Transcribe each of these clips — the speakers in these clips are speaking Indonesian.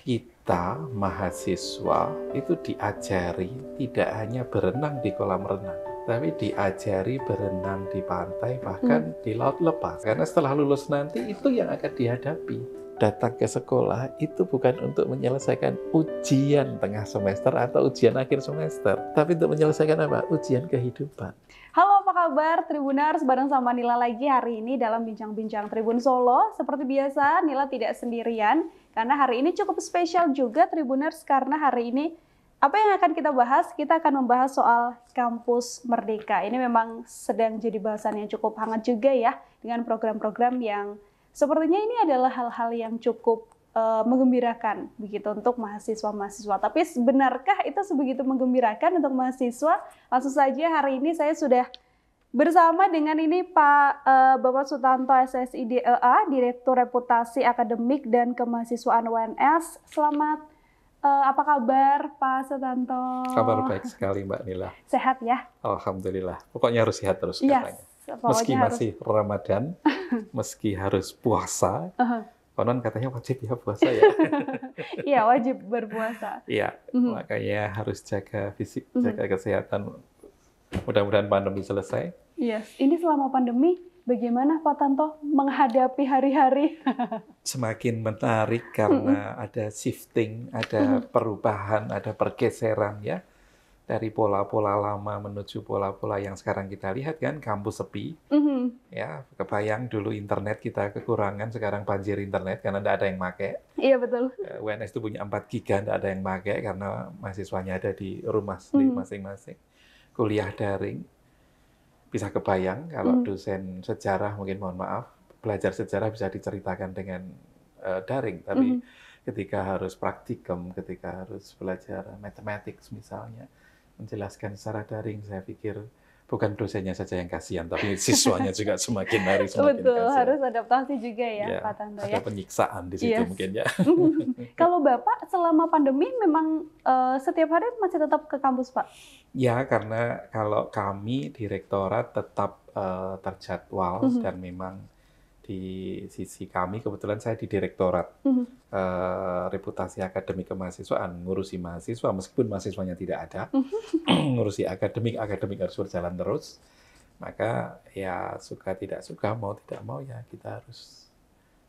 kita mahasiswa itu diajari tidak hanya berenang di kolam renang, tapi diajari berenang di pantai, bahkan di laut lepas. Karena setelah lulus nanti itu yang akan dihadapi. Datang ke sekolah itu bukan untuk menyelesaikan ujian tengah semester atau ujian akhir semester, tapi untuk menyelesaikan apa? Ujian kehidupan. Halo, apa kabar Tribuners? Bareng sama Nila lagi hari ini dalam Bincang-Bincang Tribun Solo. Seperti biasa, Nila tidak sendirian, karena hari ini cukup spesial juga Tribuners, karena hari ini apa yang akan kita bahas? Kita akan membahas soal Kampus Merdeka. Ini memang sedang jadi bahasan yang cukup hangat juga ya, dengan program-program yang sepertinya ini adalah hal-hal yang cukup menggembirakan begitu untuk mahasiswa-mahasiswa. Tapi benarkah itu sebegitu menggembirakan untuk mahasiswa? Langsung saja hari ini saya sudah bersama dengan ini Pak Bapak Sutanto SSI DEA, Direktur Reputasi Akademik dan Kemahasiswaan UNS. Selamat, apa kabar Pak Sutanto? Kabar baik sekali Mbak Nila. Sehat ya? Alhamdulillah. Pokoknya harus sehat terus katanya. Meski masih Ramadan, meski harus puasa, konon katanya wajib ya puasa ya. Iya, wajib berpuasa. Iya, makanya harus jaga fisik, jaga kesehatan. Mudah-mudahan pandemi selesai. Yes, ini selama pandemi bagaimana Pak Tanto menghadapi hari-hari? Semakin menarik karena ada shifting, ada perubahan, ada pergeseran ya. Dari pola-pola lama menuju pola-pola yang sekarang kita lihat kan, kampus sepi. Ya, kebayang dulu internet kita kekurangan, sekarang banjir internet karena tidak ada yang pakai. Iya, betul. UNS itu punya 4 giga, tidak ada yang pakai karena mahasiswanya ada di rumah sendiri masing-masing. Kuliah daring. Bisa kebayang kalau dosen sejarah, mungkin mohon maaf, belajar sejarah bisa diceritakan dengan daring. Tapi ketika harus praktikum, ketika harus belajar matematik misalnya, menjelaskan secara daring, saya pikir bukan dosennya saja yang kasihan, tapi siswanya juga semakin hari semakin Betul, kasihan. harus adaptasi juga ya, Pak Tanto ya. Ada penyiksaan di situ mungkin ya. Kalau Bapak selama pandemi memang setiap hari masih tetap ke kampus, Pak? Ya, karena kalau kami direktorat tetap terjadwal dan memang di sisi kami, kebetulan saya di Direktorat Reputasi Akademik Kemahasiswaan, ngurusi mahasiswa, meskipun mahasiswanya tidak ada, ngurusi akademik harus berjalan terus, maka ya suka tidak suka, mau tidak mau ya kita harus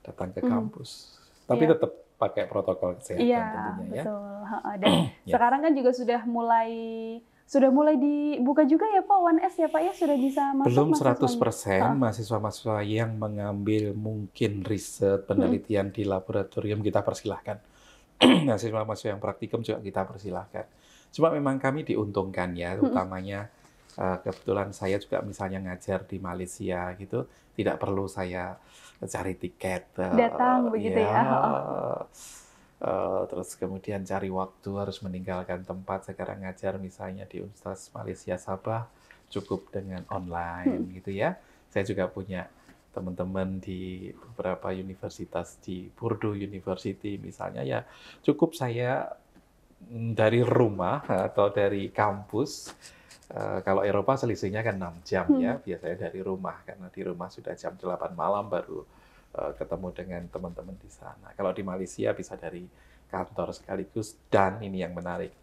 datang ke kampus. Tapi tetap pakai protokol kesehatan tentunya betul. Dan sekarang kan juga sudah mulai dibuka juga ya Pak, UNS ya Pak ya, sudah bisa masuk. Belum 100% mahasiswa-mahasiswa yang mengambil mungkin riset, penelitian di laboratorium kita persilahkan. Mahasiswa-mahasiswa yang praktikum juga kita persilahkan. Cuma memang kami diuntungkan ya, utamanya kebetulan saya juga misalnya ngajar di Malaysia gitu, tidak perlu saya cari tiket. Datang begitu ya. Terus kemudian cari waktu, harus meninggalkan tempat. Sekarang ngajar misalnya di Universitas Malaysia Sabah, cukup dengan online gitu ya. Saya juga punya teman-teman di beberapa universitas, di Purdue University misalnya, ya cukup saya dari rumah atau dari kampus. Kalau Eropa selisihnya kan 6 jam ya, biasanya dari rumah, karena di rumah sudah jam 8 malam baru ketemu dengan teman-teman di sana. Kalau di Malaysia bisa dari kantor sekaligus, dan ini yang menarik,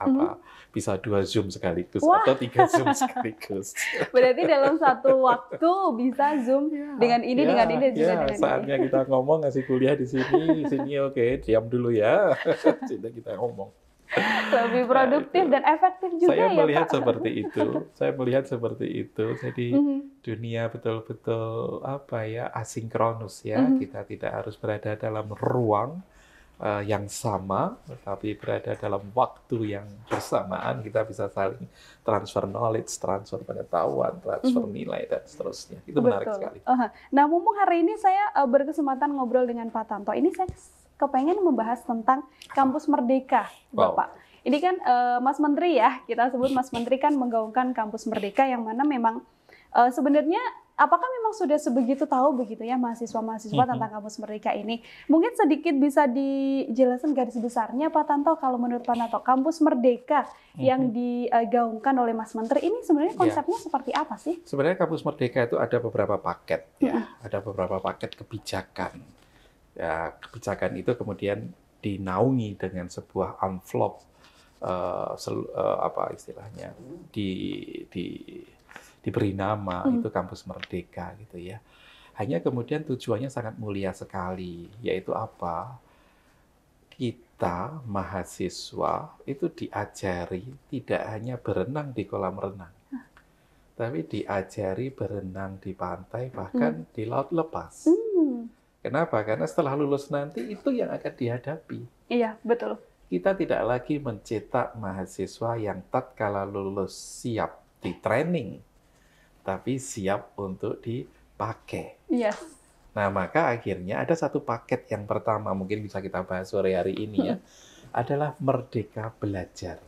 bisa 2 Zoom sekaligus. Wah, atau 3 Zoom sekaligus. Berarti dalam satu waktu bisa Zoom dengan ini, dengan ini, juga dengan saatnya ini. kita ngomong, ngasih kuliah di sini oke, diam dulu ya. Kita ngomong. Lebih produktif dan efektif juga saya ya melihat Pak. Saya melihat seperti itu. Jadi dunia betul-betul asinkronus ya. Kita tidak harus berada dalam ruang yang sama, tetapi berada dalam waktu yang bersamaan. Kita bisa saling transfer knowledge, transfer pengetahuan, transfer nilai dan seterusnya. Itu menarik sekali. Nah, mumpung hari ini saya berkesempatan ngobrol dengan Pak Tanto, ini saya kepengen membahas tentang Kampus Merdeka, Bapak. Ini kan Mas Menteri ya, kita sebut Mas Menteri kan menggaungkan Kampus Merdeka, yang mana memang sebenarnya apakah memang sudah sebegitu tahu begitu ya mahasiswa-mahasiswa tentang Kampus Merdeka ini? Mungkin sedikit bisa dijelaskan garis besarnya Pak Tanto, kalau menurut Pak Tanto, Kampus Merdeka yang digaungkan oleh Mas Menteri ini sebenarnya konsepnya seperti apa sih? Sebenarnya Kampus Merdeka itu ada beberapa paket ya, ada beberapa paket kebijakan. Ya, kebijakan itu kemudian dinaungi dengan sebuah amplop, apa istilahnya, di diberi nama itu kampus merdeka gitu ya. Hanya kemudian tujuannya sangat mulia sekali, yaitu apa? Kita mahasiswa itu diajari tidak hanya berenang di kolam renang, tapi diajari berenang di pantai, bahkan di laut lepas. Kenapa? Karena setelah lulus nanti itu yang akan dihadapi. Iya, betul. Kita tidak lagi mencetak mahasiswa yang tatkala lulus siap di training, tapi siap untuk dipakai. Yes. Nah, maka akhirnya ada satu paket yang pertama, mungkin bisa kita bahas sore hari ini ya, adalah Merdeka Belajar,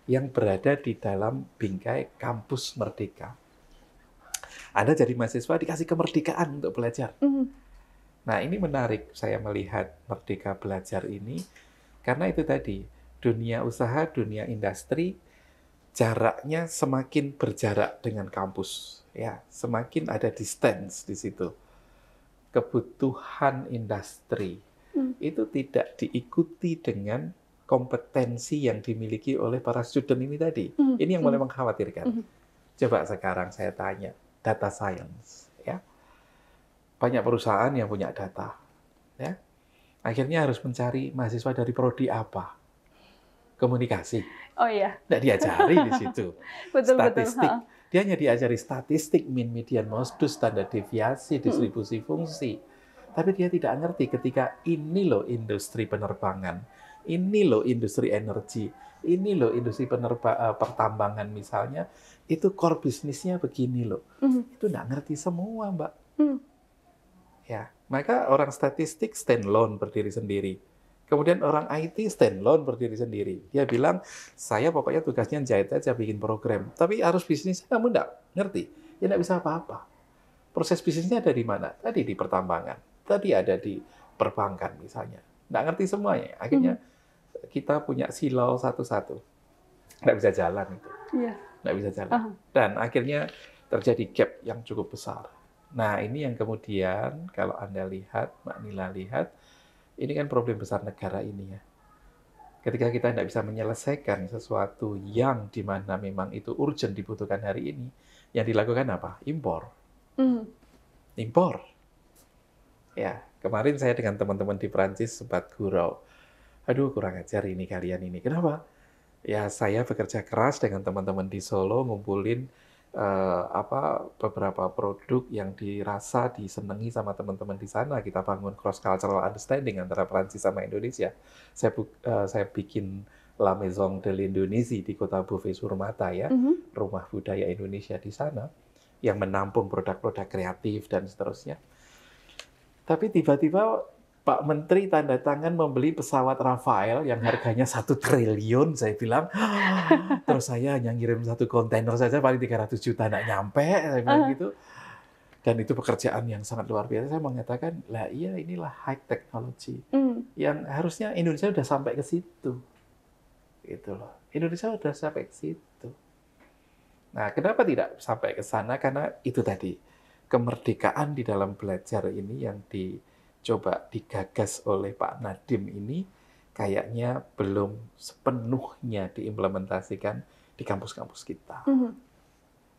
yang berada di dalam bingkai kampus Merdeka. Anda jadi mahasiswa dikasih kemerdekaan untuk belajar. Nah, ini menarik saya melihat Merdeka Belajar ini, karena itu tadi, dunia usaha, dunia industri, jaraknya semakin berjarak dengan kampus. Ya, semakin ada distance di situ. Kebutuhan industri itu tidak diikuti dengan kompetensi yang dimiliki oleh para student ini tadi. Ini yang mulai mengkhawatirkan. Coba sekarang saya tanya, data science, ya. Banyak perusahaan yang punya data, ya. Akhirnya harus mencari mahasiswa dari prodi apa? Komunikasi. Oh iya. Nggak diajari di situ. Betul, Statistik. betul. Dia hanya diajari statistik, mean, median, modus, standar deviasi, distribusi fungsi. Tapi dia tidak ngerti ketika ini loh industri penerbangan, ini loh industri energi, ini loh industri pertambangan misalnya, itu core bisnisnya begini loh. Itu nggak ngerti semua, Mbak. Ya, maka orang statistik standalone berdiri sendiri. Kemudian orang IT standalone berdiri sendiri. Dia bilang, saya pokoknya tugasnya jahit aja, bikin program. Tapi harus bisnisnya kamu nggak ngerti. Ya nggak bisa apa-apa. Proses bisnisnya ada di mana? Tadi di pertambangan. Tadi ada di perbankan misalnya. Nggak ngerti semuanya. Akhirnya kita punya silau satu-satu. Nggak bisa jalan itu. Nggak bisa jalan. Dan akhirnya terjadi gap yang cukup besar. Nah, ini yang kemudian kalau Anda lihat, Mbak Nila lihat, ini kan problem besar negara ini ya. Ketika kita tidak bisa menyelesaikan sesuatu yang dimana memang itu urgent dibutuhkan hari ini, yang dilakukan apa? Impor. Impor. Ya, kemarin saya dengan teman-teman di Prancis sempat gurau. Aduh, kurang ajar ini kalian ini. Kenapa? Ya, saya bekerja keras dengan teman-teman di Solo ngumpulin beberapa produk yang dirasa disenangi sama teman-teman di sana. Kita bangun cross cultural understanding antara Prancis sama Indonesia. Saya bikin La Maison de l'Indonésie di kota Beauvais-sur-Mata ya, rumah budaya Indonesia di sana yang menampung produk-produk kreatif dan seterusnya. Tapi tiba-tiba Pak Menteri tanda tangan membeli pesawat Rafael yang harganya 1 triliun, saya bilang. Terus saya hanya ngirim 1 kontainer saja paling 300 juta, nggak nyampe, saya bilang gitu. Dan itu pekerjaan yang sangat luar biasa. Saya mengatakan, lah iya inilah high technology. Yang harusnya Indonesia sudah sampai ke situ. Gitu loh. Indonesia sudah sampai ke situ. Nah, kenapa tidak sampai ke sana? Karena itu tadi, kemerdekaan di dalam belajar ini yang coba digagas oleh Pak Nadiem ini kayaknya belum sepenuhnya diimplementasikan di kampus-kampus kita.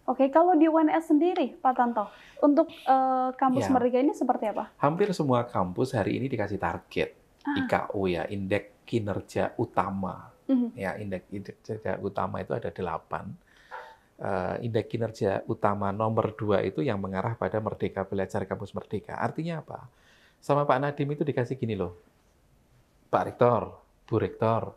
Oke, kalau di UNS sendiri, Pak Tanto, untuk kampus Merdeka ini seperti apa? Hampir semua kampus hari ini dikasih target IKU ya, Indeks Kinerja Utama. Ya, Indeks Kinerja Utama itu ada 8. Indeks Kinerja Utama nomor 2 itu yang mengarah pada Merdeka Belajar Kampus Merdeka. Artinya apa? Sama Pak Nadiem itu dikasih gini loh, Pak Rektor, Bu Rektor,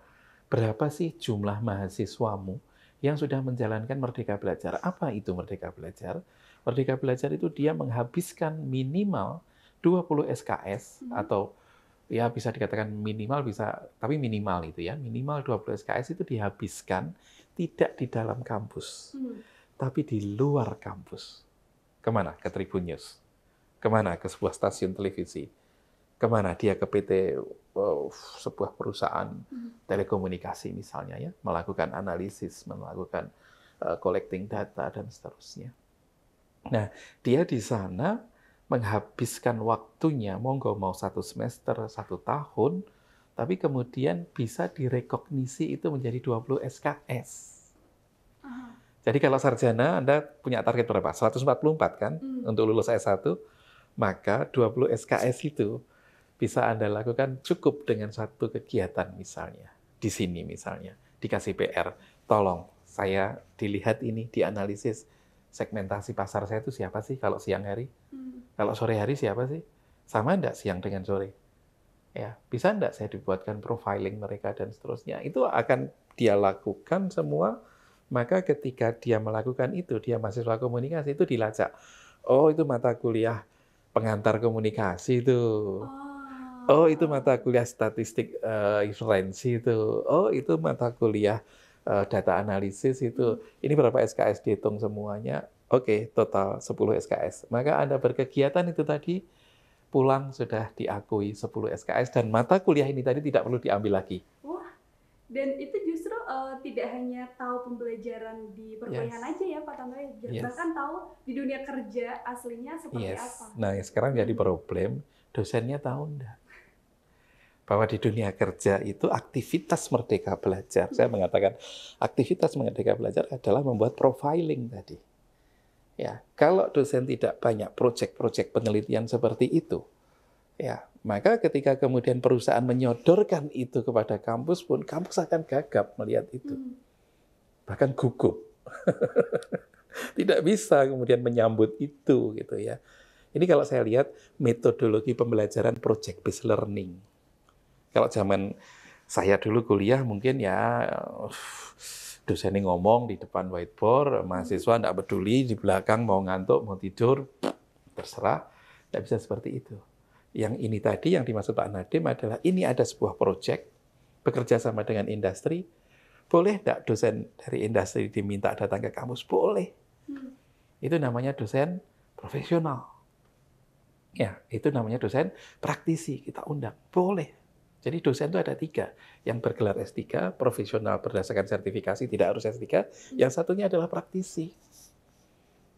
berapa sih jumlah mahasiswamu yang sudah menjalankan Merdeka Belajar? Apa itu Merdeka Belajar? Merdeka Belajar itu dia menghabiskan minimal 20 SKS atau ya bisa dikatakan minimal bisa, tapi minimal itu ya, minimal 20 SKS itu dihabiskan tidak di dalam kampus, tapi di luar kampus. Kemana? Ke Tribun News. Kemana? Ke sebuah stasiun televisi. Kemana? Dia ke PT sebuah perusahaan telekomunikasi misalnya ya, melakukan analisis, melakukan collecting data dan seterusnya. Nah, dia di sana menghabiskan waktunya, monggo mau 1 semester, 1 tahun, tapi kemudian bisa direkognisi itu menjadi 20 SKS. Jadi kalau sarjana Anda punya target berapa? 144 kan untuk lulus S1, maka 20 SKS itu bisa Anda lakukan cukup dengan satu kegiatan misalnya. Di sini misalnya, dikasih PR, tolong saya dilihat ini, dianalisis segmentasi pasar saya itu siapa sih kalau siang hari? Kalau sore hari siapa sih? Sama enggak siang dengan sore? Ya, bisa enggak saya dibuatkan profiling mereka dan seterusnya. Itu akan dia lakukan semua. Maka ketika dia melakukan itu, dia mahasiswa komunikasi itu dilacak. Oh, itu mata kuliah pengantar komunikasi itu. Oh, itu mata kuliah statistik inferensi itu. Oh, itu mata kuliah data analisis itu. Ini berapa SKS dihitung semuanya. Oke, total 10 SKS. Maka Anda berkegiatan itu tadi, pulang sudah diakui 10 SKS, dan mata kuliah ini tadi tidak perlu diambil lagi. Dan itu justru tidak hanya tahu pembelajaran di perkuliahan aja ya Pak Tantowi, bahkan tahu di dunia kerja aslinya seperti apa. Nah, sekarang jadi problem, dosennya tahu enggak? Bahwa di dunia kerja itu aktivitas Merdeka Belajar. Saya mengatakan aktivitas Merdeka Belajar adalah membuat profiling tadi. Ya, kalau dosen tidak banyak proyek-proyek penelitian seperti itu, ya, maka ketika kemudian perusahaan menyodorkan itu kepada kampus pun, kampus akan gagap melihat itu. Bahkan gugup. Tidak bisa kemudian menyambut itu gitu ya. Ini kalau saya lihat metodologi pembelajaran project based learning. Kalau zaman saya dulu kuliah mungkin ya dosennya ngomong di depan whiteboard, mahasiswa tidak peduli, di belakang mau ngantuk, mau tidur, terserah. Tidak bisa seperti itu. Yang ini tadi yang dimaksud Pak Nadiem adalah ini ada sebuah proyek bekerja sama dengan industri. Boleh tidak dosen dari industri diminta datang ke kampus? Boleh. Itu namanya dosen profesional. Ya, itu namanya dosen praktisi. Kita undang. Boleh. Jadi dosen itu ada 3. Yang bergelar S3, profesional berdasarkan sertifikasi, tidak harus S3. Yang satunya adalah praktisi.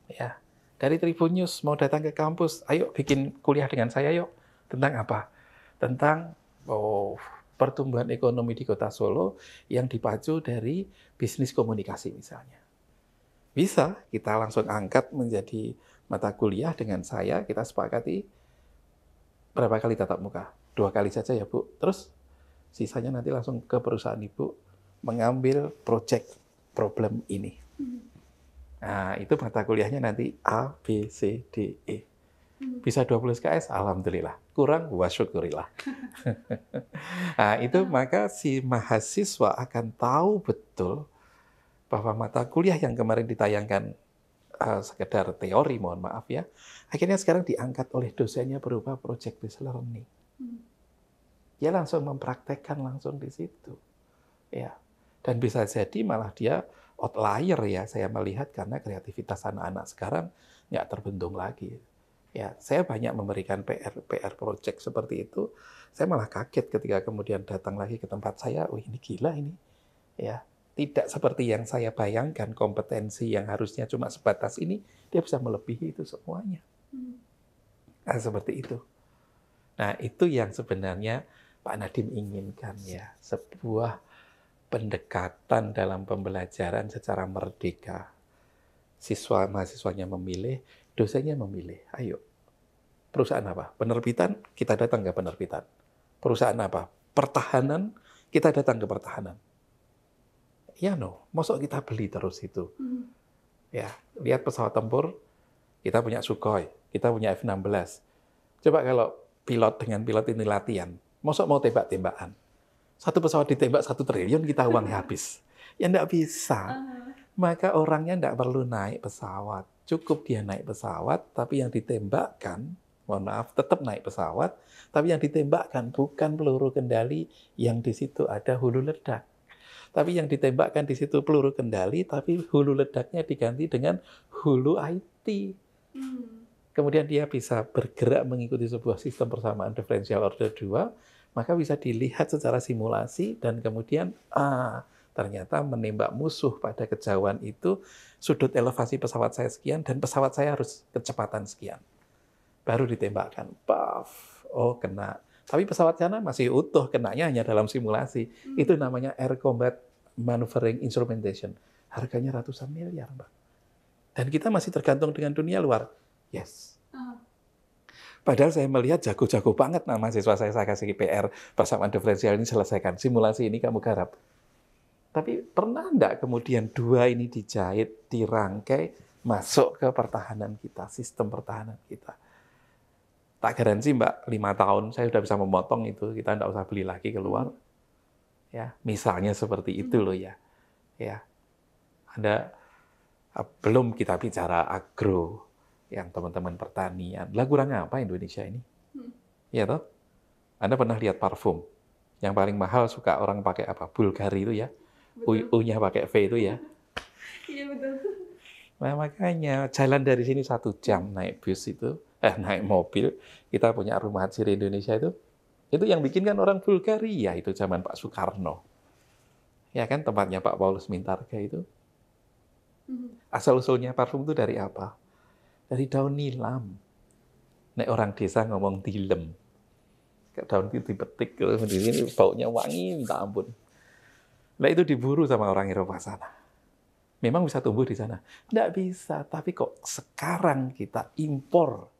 Ya, dari Tribun News mau datang ke kampus, ayo bikin kuliah dengan saya yuk. Tentang apa? Tentang pertumbuhan ekonomi di Kota Solo yang dipacu dari bisnis komunikasi misalnya. Bisa kita langsung angkat menjadi mata kuliah dengan saya, kita sepakati berapa kali tatap muka? 2 kali saja ya Bu. Terus sisanya nanti langsung ke perusahaan Ibu mengambil proyek problem ini. Nah, itu mata kuliahnya nanti A, B, C, D, E. Bisa 20 SKS, alhamdulillah. Kurang, wasyukurillah. Nah, itu maka si mahasiswa akan tahu betul bahwa mata kuliah yang kemarin ditayangkan sekedar teori, mohon maaf ya, akhirnya sekarang diangkat oleh dosennya berupa project based learning. Dia langsung mempraktekkan langsung di situ. Ya. Dan bisa jadi malah dia outlier ya, saya melihat, karena kreativitas anak-anak sekarang nggak terbendung lagi. Ya, saya banyak memberikan PR project seperti itu. Saya malah kaget ketika kemudian datang lagi ke tempat saya, oh ini gila ini. Ya, tidak seperti yang saya bayangkan, kompetensi yang harusnya cuma sebatas ini, dia bisa melebihi itu semuanya. Nah, seperti itu. Nah, itu yang sebenarnya Pak Nadiem inginkan ya, sebuah pendekatan dalam pembelajaran secara merdeka. Mahasiswanya memilih, dosennya memilih. Ayo, perusahaan apa? Penerbitan, kita datang ke penerbitan. Perusahaan apa? Pertahanan, kita datang ke pertahanan. Ya mosok kita beli terus itu. Ya, lihat pesawat tempur, kita punya Sukhoi, kita punya F-16. Coba kalau pilot dengan pilot ini latihan, mosok mau tembak-tembakan. Satu pesawat ditembak 1 triliun, kita uangnya habis. Ya enggak bisa. Maka orangnya enggak perlu naik pesawat. Cukup dia naik pesawat, tapi yang ditembakkan, mohon maaf, tetap naik pesawat, tapi yang ditembakkan bukan peluru kendali yang di situ ada hulu ledak. Tapi yang ditembakkan di situ peluru kendali, tapi hulu ledaknya diganti dengan hulu IT. Kemudian dia bisa bergerak mengikuti sebuah sistem persamaan diferensial order 2, maka bisa dilihat secara simulasi, dan kemudian ternyata menembak musuh pada kejauhan itu, sudut elevasi pesawat saya sekian, dan pesawat saya harus kecepatan sekian. Baru ditembakkan, paf, oh kena. Tapi pesawat sana masih utuh, kenanya hanya dalam simulasi. Itu namanya Air Combat Maneuvering Instrumentation. Harganya ratusan miliar, Mbak. Dan kita masih tergantung dengan dunia luar. Yes. Padahal saya melihat jago-jago banget mahasiswa saya kasih PR, persamaan diferensial ini selesaikan, simulasi ini kamu garap. Tapi pernah enggak kemudian dua ini dijahit, dirangkai, masuk ke pertahanan kita, sistem pertahanan kita? Tak garansi Mbak, 5 tahun saya sudah bisa memotong itu, kita enggak usah beli lagi keluar. Ya, misalnya seperti itu loh ya. Ya. Belum kita bicara agro, yang teman-teman pertanian. Lah kurang apa Indonesia ini? Ya toh? Anda pernah lihat parfum? Yang paling mahal suka orang pakai apa? Bulgari itu ya. U-nya pakai V itu ya. Iya betul. Nah, makanya jalan dari sini 1 jam naik bus itu, naik mobil. Kita punya rumah ciri Indonesia itu yang bikin kan orang Bulgaria itu zaman Pak Soekarno. Ya kan tempatnya Pak Paulus Mintarga itu. Asal-usulnya parfum itu dari apa? Dari daun nilam. Nek orang desa ngomong dilem. Daun itu dipetik, di sini baunya wangi, minta ampun. Nah itu diburu sama orang Eropa sana. Memang bisa tumbuh di sana? Nggak bisa, tapi kok sekarang kita impor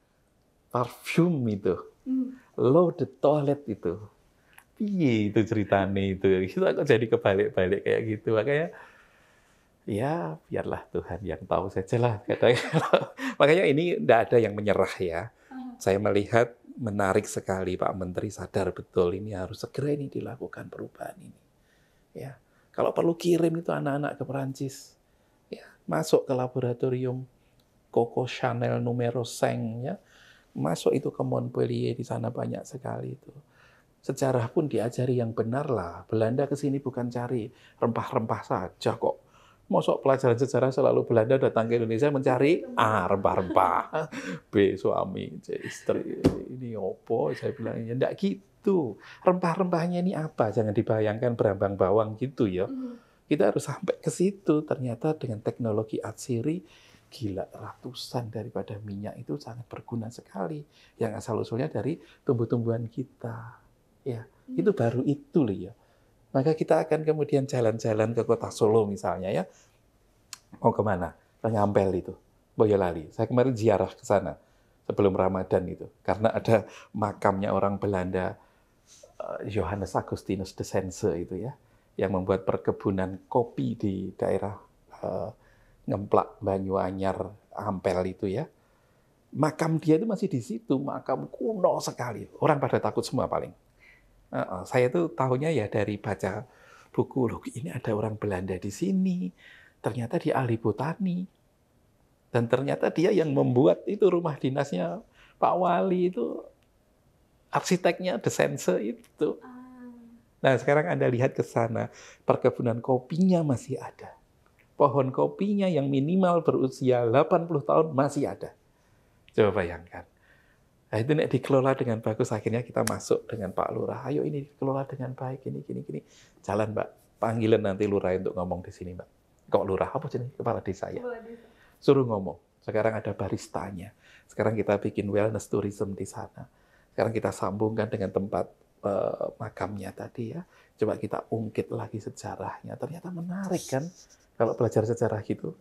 parfum itu. Loaded toilet itu. Piye itu ceritanya itu. Itu kok jadi kebalik-balik kayak gitu. Makanya ya biarlah Tuhan yang tahu saja lah. Makanya ini tidak ada yang menyerah ya. Saya melihat menarik sekali Pak Menteri sadar betul ini harus segera ini dilakukan perubahan ini. Ya, kalau perlu kirim itu anak-anak ke Perancis, ya, masuk ke laboratorium Coco Chanel numero 5, ya, masuk itu ke Montpellier, di sana banyak sekali itu. Sejarah pun diajari yang benar lah. Belanda ke sini bukan cari rempah-rempah saja kok. Mosok pelajaran sejarah selalu Belanda datang ke Indonesia mencari rempah-rempah. B suami, C istri. Ini opo? Saya bilang ya enggak gitu. Rempah-rempahnya ini apa? Jangan dibayangkan berambang bawang gitu ya. Kita harus sampai ke situ. Ternyata dengan teknologi atsiri gila ratusan daripada minyak itu sangat berguna sekali. Yang asal-usulnya dari tumbuh-tumbuhan kita. Ya, itu baru itu loh ya. Maka kita akan kemudian jalan-jalan ke kota Solo misalnya ya. Mau kemana? Ke Ngampel itu, Boyolali. Saya kemarin ziarah ke sana sebelum Ramadan itu. Karena ada makamnya orang Belanda, Johannes Augustinus de Sense itu ya. Yang membuat perkebunan kopi di daerah Ngemplak, Banyuanyar, Ampel itu ya. Makam dia itu masih di situ, makam kuno sekali. Orang pada takut semua paling. Saya tuh tahunya ya dari baca buku, loh ini ada orang Belanda di sini, ternyata dia ahli botani, dan ternyata dia yang membuat itu rumah dinasnya Pak Wali itu, arsiteknya De Sense itu. Nah sekarang Anda lihat ke sana, perkebunan kopinya masih ada, pohon kopinya yang minimal berusia 80 tahun masih ada. Coba bayangkan. Nah, itu nek dikelola dengan bagus, akhirnya kita masuk dengan Pak Lurah. Ayo ini dikelola dengan baik, ini. Jalan Mbak, panggilan nanti Lurah untuk ngomong di sini Mbak. Kok Lurah? Apa jenis kepala desa ya? Suruh ngomong. Sekarang ada baristanya. Sekarang kita bikin wellness tourism di sana. Sekarang kita sambungkan dengan tempat makamnya tadi ya. Coba kita ungkit lagi sejarahnya. Ternyata menarik kan kalau belajar sejarah gitu.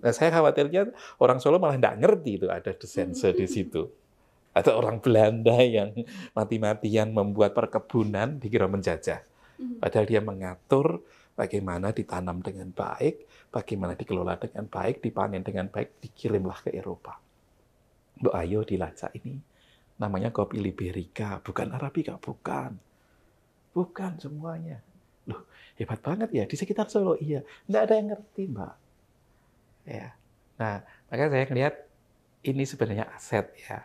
Nah, saya khawatirnya orang Solo malah nggak ngerti itu ada De Sense di situ. Atau orang Belanda yang mati-matian membuat perkebunan dikira menjajah. Padahal dia mengatur bagaimana ditanam dengan baik, bagaimana dikelola dengan baik, dipanen dengan baik, dikirimlah ke Eropa. Mbok ayo dilacak ini. Namanya kopi Liberica, bukan Arabica, bukan. Bukan semuanya. Loh, hebat banget ya, di sekitar Solo, iya. Nggak ada yang ngerti, Mbak. Ya. Nah, makanya saya melihat ini sebenarnya aset ya.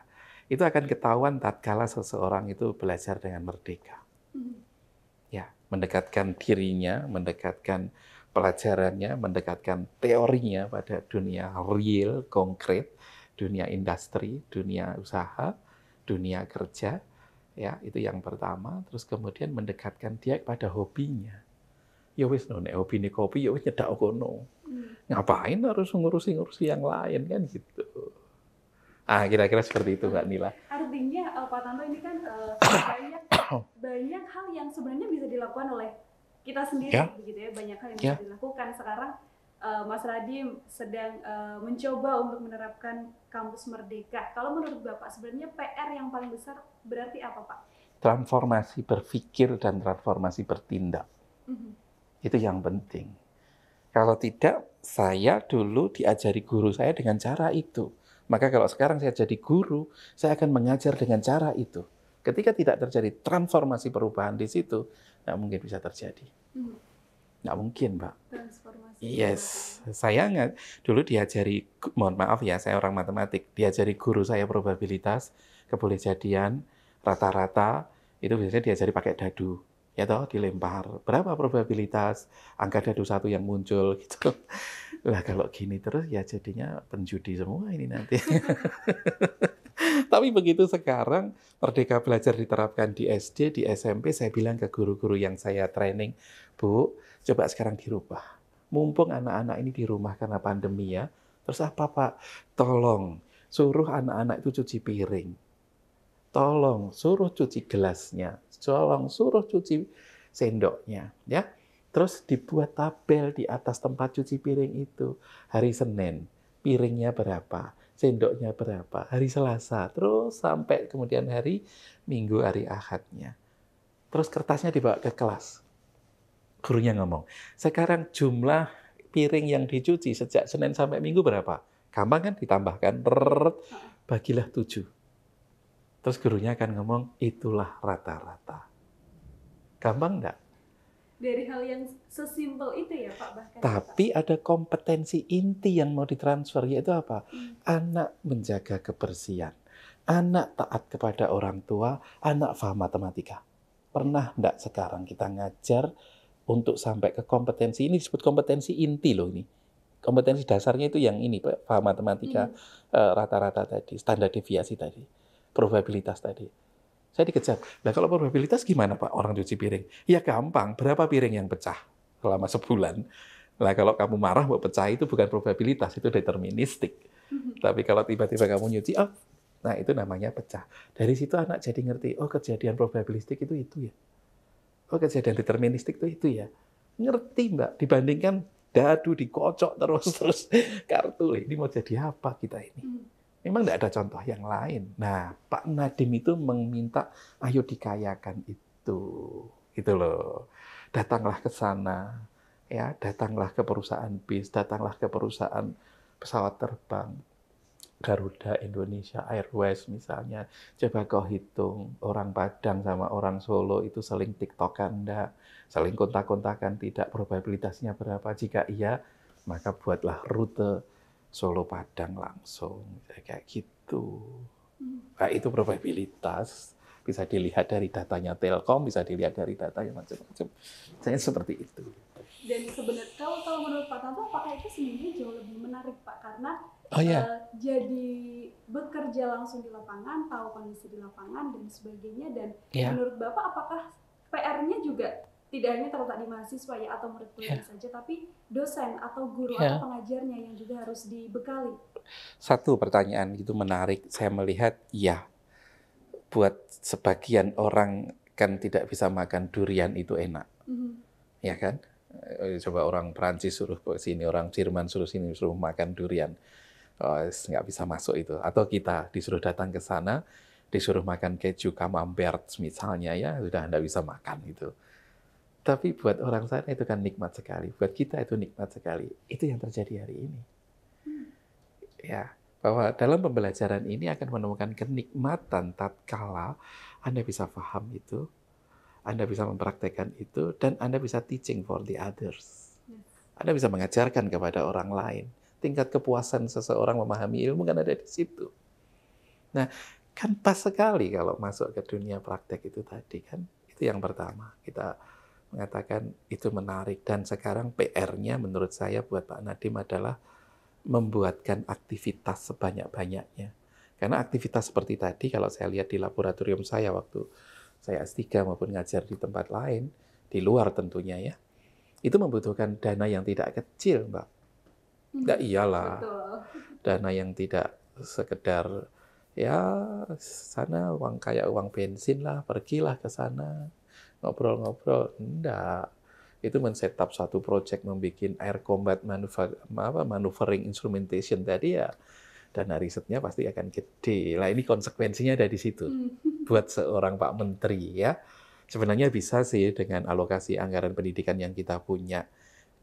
Itu akan ketahuan tatkala seseorang itu belajar dengan merdeka. Ya, mendekatkan dirinya, mendekatkan pelajarannya, mendekatkan teorinya pada dunia real, konkret, dunia industri, dunia usaha, dunia kerja. Ya, itu yang pertama. Terus kemudian mendekatkan dia pada hobinya. Ya wis nek hobine kopi ya wis nyedak kono. Ngapain harus ngurusi yang lain kan gitu. Kira-kira seperti itu Mbak Nila. Artinya Pak Tanto ini kan banyak yang sebenarnya bisa dilakukan oleh kita sendiri, begitu ya. Banyak hal yang bisa dilakukan. Sekarang Mas Radiem sedang mencoba untuk menerapkan kampus merdeka. Kalau menurut Bapak sebenarnya PR yang paling besar berarti apa, Pak? Transformasi berpikir dan transformasi bertindak. Itu yang penting. Kalau tidak, saya dulu diajari guru saya dengan cara itu. Maka kalau sekarang saya jadi guru, saya akan mengajar dengan cara itu. Ketika tidak terjadi transformasi perubahan di situ, nggak mungkin bisa terjadi. Nggak mungkin, Mbak. Transformasi. Yes, saya dulu diajari, mohon maaf ya, saya orang matematik, diajari guru saya probabilitas, kebolehjadian, rata-rata, itu biasanya diajari pakai dadu. Ya toh, dilempar. Berapa probabilitas angka dadu satu yang muncul gitu. Lah kalau gini terus ya jadinya penjudi semua ini nanti. Tapi begitu sekarang Merdeka Belajar diterapkan di SD, di SMP, saya bilang ke guru-guru yang saya training, Bu, coba sekarang dirubah. Mumpung anak-anak ini di rumah karena pandemi ya, terus apa Pak? Tolong suruh anak-anak itu cuci piring. Tolong suruh cuci gelasnya. Tolong suruh cuci sendoknya. Ya. Terus dibuat tabel di atas tempat cuci piring itu. Hari Senin, piringnya berapa? Sendoknya berapa? Hari Selasa, terus sampai kemudian hari Minggu, hari Ahadnya. Terus kertasnya dibawa ke kelas. Gurunya ngomong, sekarang jumlah piring yang dicuci sejak Senin sampai Minggu berapa? Gampang kan ditambahkan, bagilah 7. Terus gurunya akan ngomong, itulah rata-rata. Gampang enggak? Dari hal yang sesimpel itu ya Pak bahkan. Tapi ada kompetensi inti yang mau ditransfer, yaitu apa? Anak menjaga kebersihan, anak taat kepada orang tua, anak paham matematika. Pernah enggak sekarang kita ngajar untuk sampai ke kompetensi ini, disebut kompetensi inti loh ini. Kompetensi dasarnya itu yang ini, paham matematika, rata-rata tadi, standar deviasi tadi, probabilitas tadi. Saya dikejar. Nah kalau probabilitas gimana Pak orang cuci piring? Ya gampang, berapa piring yang pecah selama sebulan. Nah kalau kamu marah mau pecah itu bukan probabilitas, itu deterministik. Tapi kalau tiba-tiba kamu nyuci, oh, nah itu namanya pecah. Dari situ anak jadi ngerti, oh kejadian probabilistik itu ya. Oh kejadian deterministik itu ya. Ngerti Mbak, dibandingkan dadu dikocok terus kartu. Ini mau jadi apa kita ini? Memang tidak ada contoh yang lain. Nah, Pak Nadiem itu meminta, ayo dikayakan itu, gitu loh. Datanglah ke sana, ya, datanglah ke perusahaan bis, datanglah ke perusahaan pesawat terbang, Garuda Indonesia Airways misalnya. Coba kau hitung orang Padang sama orang Solo itu saling tiktokan enggak, saling kontak-kontakan tidak, probabilitasnya berapa? Jika iya, maka buatlah rute Solo Padang langsung, kayak gitu. Nah, itu probabilitas bisa dilihat dari datanya Telkom, bisa dilihat dari data yang macam-macam. Saya seperti itu. Dan sebenarnya kalau menurut Pak Tanto, apakah itu sebenarnya jauh lebih menarik Pak? Karena jadi bekerja langsung di lapangan, tahu kondisi di lapangan dan sebagainya. Dan menurut Bapak, apakah PR-nya juga tidak hanya terletak di mahasiswa ya atau murid kuliah saja, tapi dosen atau guru atau pengajarnya yang juga harus dibekali? Satu pertanyaan itu menarik. Saya melihat ya, buat sebagian orang kan tidak bisa makan durian itu enak, ya kan? Coba orang Prancis suruh ke sini, orang Jerman suruh sini, suruh makan durian, nggak bisa masuk itu. Atau kita disuruh datang ke sana, disuruh makan keju camembert misalnya ya, sudah nggak bisa makan itu. Tapi buat orang sana itu kan nikmat sekali. Buat kita itu nikmat sekali. Itu yang terjadi hari ini. Ya, bahwa dalam pembelajaran ini akan menemukan kenikmatan tatkala Anda bisa paham itu, Anda bisa mempraktekkan itu, dan Anda bisa teaching for the others. Anda bisa mengajarkan kepada orang lain. Tingkat kepuasan seseorang memahami ilmu kan ada di situ. Nah, kan pas sekali kalau masuk ke dunia praktek itu tadi kan. Itu yang pertama. Kita mengatakan itu menarik, dan sekarang PR-nya menurut saya buat Pak Nadiem adalah membuatkan aktivitas sebanyak-banyaknya. Karena aktivitas seperti tadi kalau saya lihat di laboratorium saya waktu saya S3 maupun ngajar di tempat lain, di luar tentunya ya, itu membutuhkan dana yang tidak kecil, Mbak. Nggak iyalah, dana yang tidak sekedar ya sana uang kayak uang bensin lah, pergilah ke sana. ngobrol-ngobrol. Enggak. Itu men-setup satu project membuat air combat maneuvering instrumentation tadi ya, dana risetnya pasti akan gede. Lah ini konsekuensinya ada di situ. Buat seorang Pak Menteri ya. Sebenarnya bisa sih dengan alokasi anggaran pendidikan yang kita punya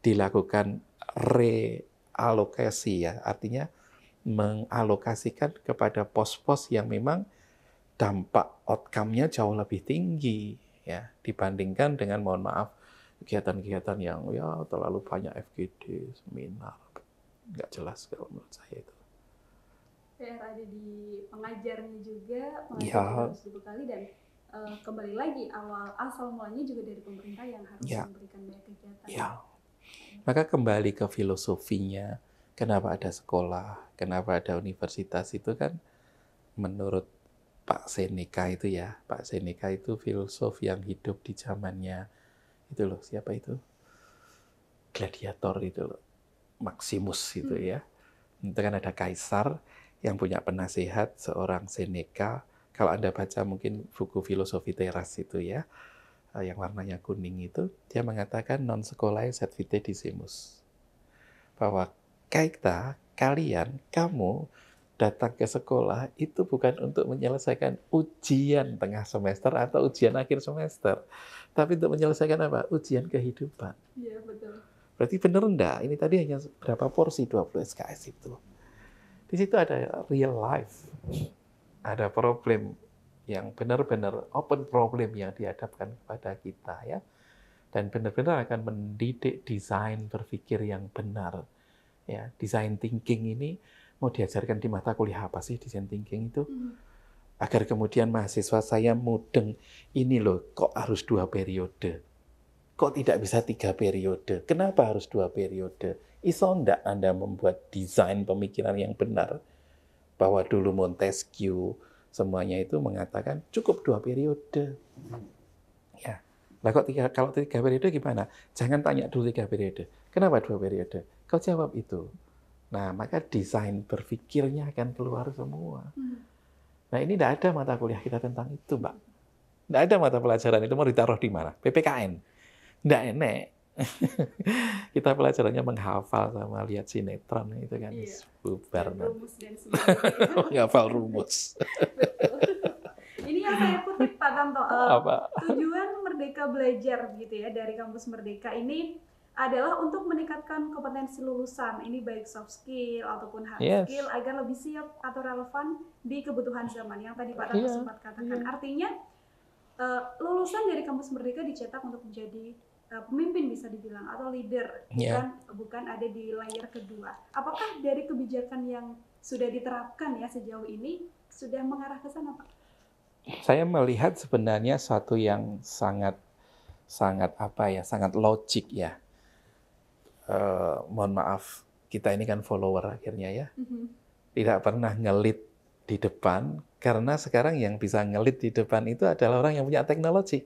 dilakukan realokasi ya. Artinya mengalokasikan kepada pos-pos yang memang dampak outcome-nya jauh lebih tinggi ya dibandingkan dengan mohon maaf kegiatan-kegiatan yang ya terlalu banyak FGD, seminar, nggak jelas kalau menurut saya itu. PR ada di pengajarnya juga, pengajar Ya. juga harus dibekali dan kembali lagi asal mulanya juga dari pemerintah yang harus memberikan banyak kegiatan. Ya. Maka kembali ke filosofinya, kenapa ada sekolah, kenapa ada universitas itu kan menurut Pak Seneca itu ya, Pak Seneca itu filosof yang hidup di zamannya itu loh, siapa itu? Gladiator itu loh, Maximus itu ya. Itu kan ada kaisar yang punya penasehat seorang Seneca. Kalau Anda baca mungkin buku filosofi teras itu ya, yang warnanya kuning itu, dia mengatakan non seculae sed vitae decimus. Bahwa kamu datang ke sekolah itu bukan untuk menyelesaikan ujian tengah semester atau ujian akhir semester, tapi untuk menyelesaikan apa? Ujian kehidupan. Iya, betul. Berarti benar enggak? Ini tadi hanya berapa porsi 20 SKS itu. Di situ ada real life. Ada problem yang benar-benar open problem yang dihadapkan kepada kita ya. Dan benar-benar akan mendidik desain berpikir yang benar. Ya, design thinking ini mau diajarkan di mata kuliah apa sih design thinking itu? Agar kemudian mahasiswa saya mudeng, ini loh kok harus 2 periode? Kok tidak bisa 3 periode? Kenapa harus 2 periode? Iso enggak Anda membuat desain pemikiran yang benar? Bahwa dulu Montesquieu semuanya itu mengatakan cukup 2 periode. Ya. Lah kok kalau 3 periode gimana? Jangan tanya dulu 3 periode. Kenapa 2 periode? Kau jawab itu. Nah, maka desain berpikirnya akan keluar semua. Nah, ini tidak ada mata kuliah kita tentang itu, Mbak. Tidak ada mata pelajaran itu mau ditaruh di mana? PPKN. Tidak enak. Kita pelajarannya menghafal sama lihat sinetron itu kan. Iya. Bubar. Rumus dan sebagainya. Menghafal rumus. Ini yang saya kutip Pak Tanto. Apa? Tujuan Merdeka Belajar gitu ya dari Kampus Merdeka ini adalah untuk meningkatkan kompetensi lulusan, ini baik soft skill ataupun hard skill agar lebih siap atau relevan di kebutuhan zaman yang tadi Pak Tanto sempat katakan. Artinya lulusan dari Kampus Merdeka dicetak untuk menjadi pemimpin bisa dibilang atau leader, bukan ada di layar kedua. Apakah dari kebijakan yang sudah diterapkan ya sejauh ini sudah mengarah ke sana, Pak? Saya melihat sebenarnya suatu yang sangat logik ya. Mohon maaf, kita ini kan follower akhirnya ya. Tidak pernah ngelit di depan, karena sekarang yang bisa ngelit di depan itu adalah orang yang punya teknologi.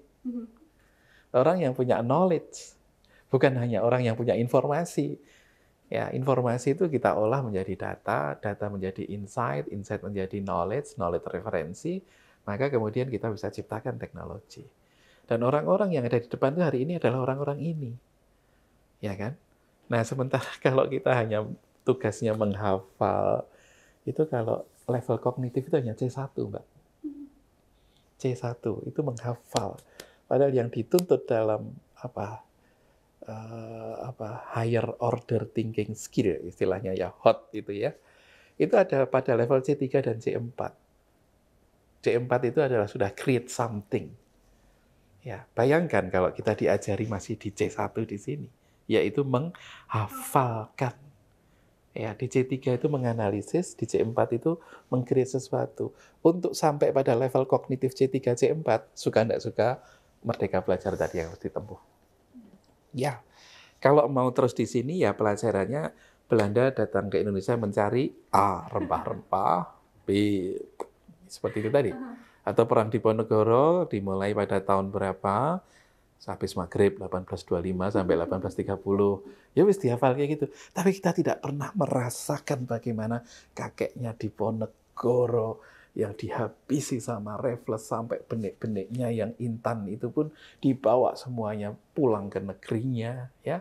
Orang yang punya knowledge. Bukan hanya orang yang punya informasi. Ya, informasi itu kita olah menjadi data, data menjadi insight, insight menjadi knowledge, knowledge referensi, maka kemudian kita bisa ciptakan teknologi. Dan orang-orang yang ada di depan itu hari ini adalah orang-orang ini. Ya kan? Nah, sementara kalau kita hanya tugasnya menghafal, itu kalau level kognitif itu hanya C1, Mbak. C1 itu menghafal. Padahal yang dituntut dalam higher order thinking skill, istilahnya ya HOT itu ya. Itu ada pada level C3 dan C4. C4 itu adalah sudah create something. Ya, bayangkan kalau kita diajari masih di C1 di sini, yaitu menghafalkan. Ya, di C3 itu menganalisis, di C4 itu meng-create sesuatu. Untuk sampai pada level kognitif C3, C4, suka enggak suka, Merdeka Belajar tadi yang harus ditempuh. Ya, kalau mau terus di sini ya pelajarannya Belanda datang ke Indonesia mencari A, rempah-rempah, B, seperti itu tadi. Atau Perang Diponegoro dimulai pada tahun berapa, habis Maghrib 1825 sampai 1830. Ya wis dihafal kayak gitu. Tapi kita tidak pernah merasakan bagaimana kakeknya Diponegoro yang dihabisi sama Raffles sampai benik-beniknya yang intan itu pun dibawa semuanya pulang ke negerinya, ya.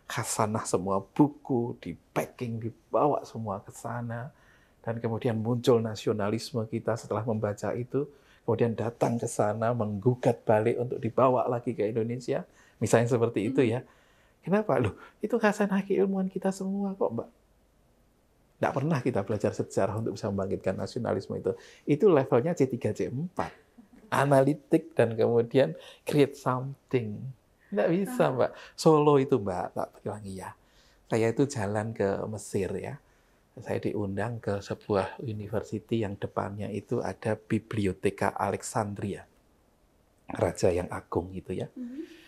Khasanah semua buku, di-packing, dibawa semua ke sana. Dan kemudian muncul nasionalisme kita setelah membaca itu, kemudian datang ke sana, menggugat balik untuk dibawa lagi ke Indonesia. Misalnya seperti itu ya. Kenapa? Loh, itu khasanah keilmuan kita semua kok, Mbak. Tidak pernah kita belajar sejarah untuk bisa membangkitkan nasionalisme itu. Itu levelnya C3, C4. Analitik dan kemudian create something. Tidak bisa, Mbak. Solo itu, Mbak, tak bilangi ya. Saya itu jalan ke Mesir ya. Saya diundang ke sebuah university yang depannya itu ada Biblioteka Alexandria. Raja yang agung gitu ya.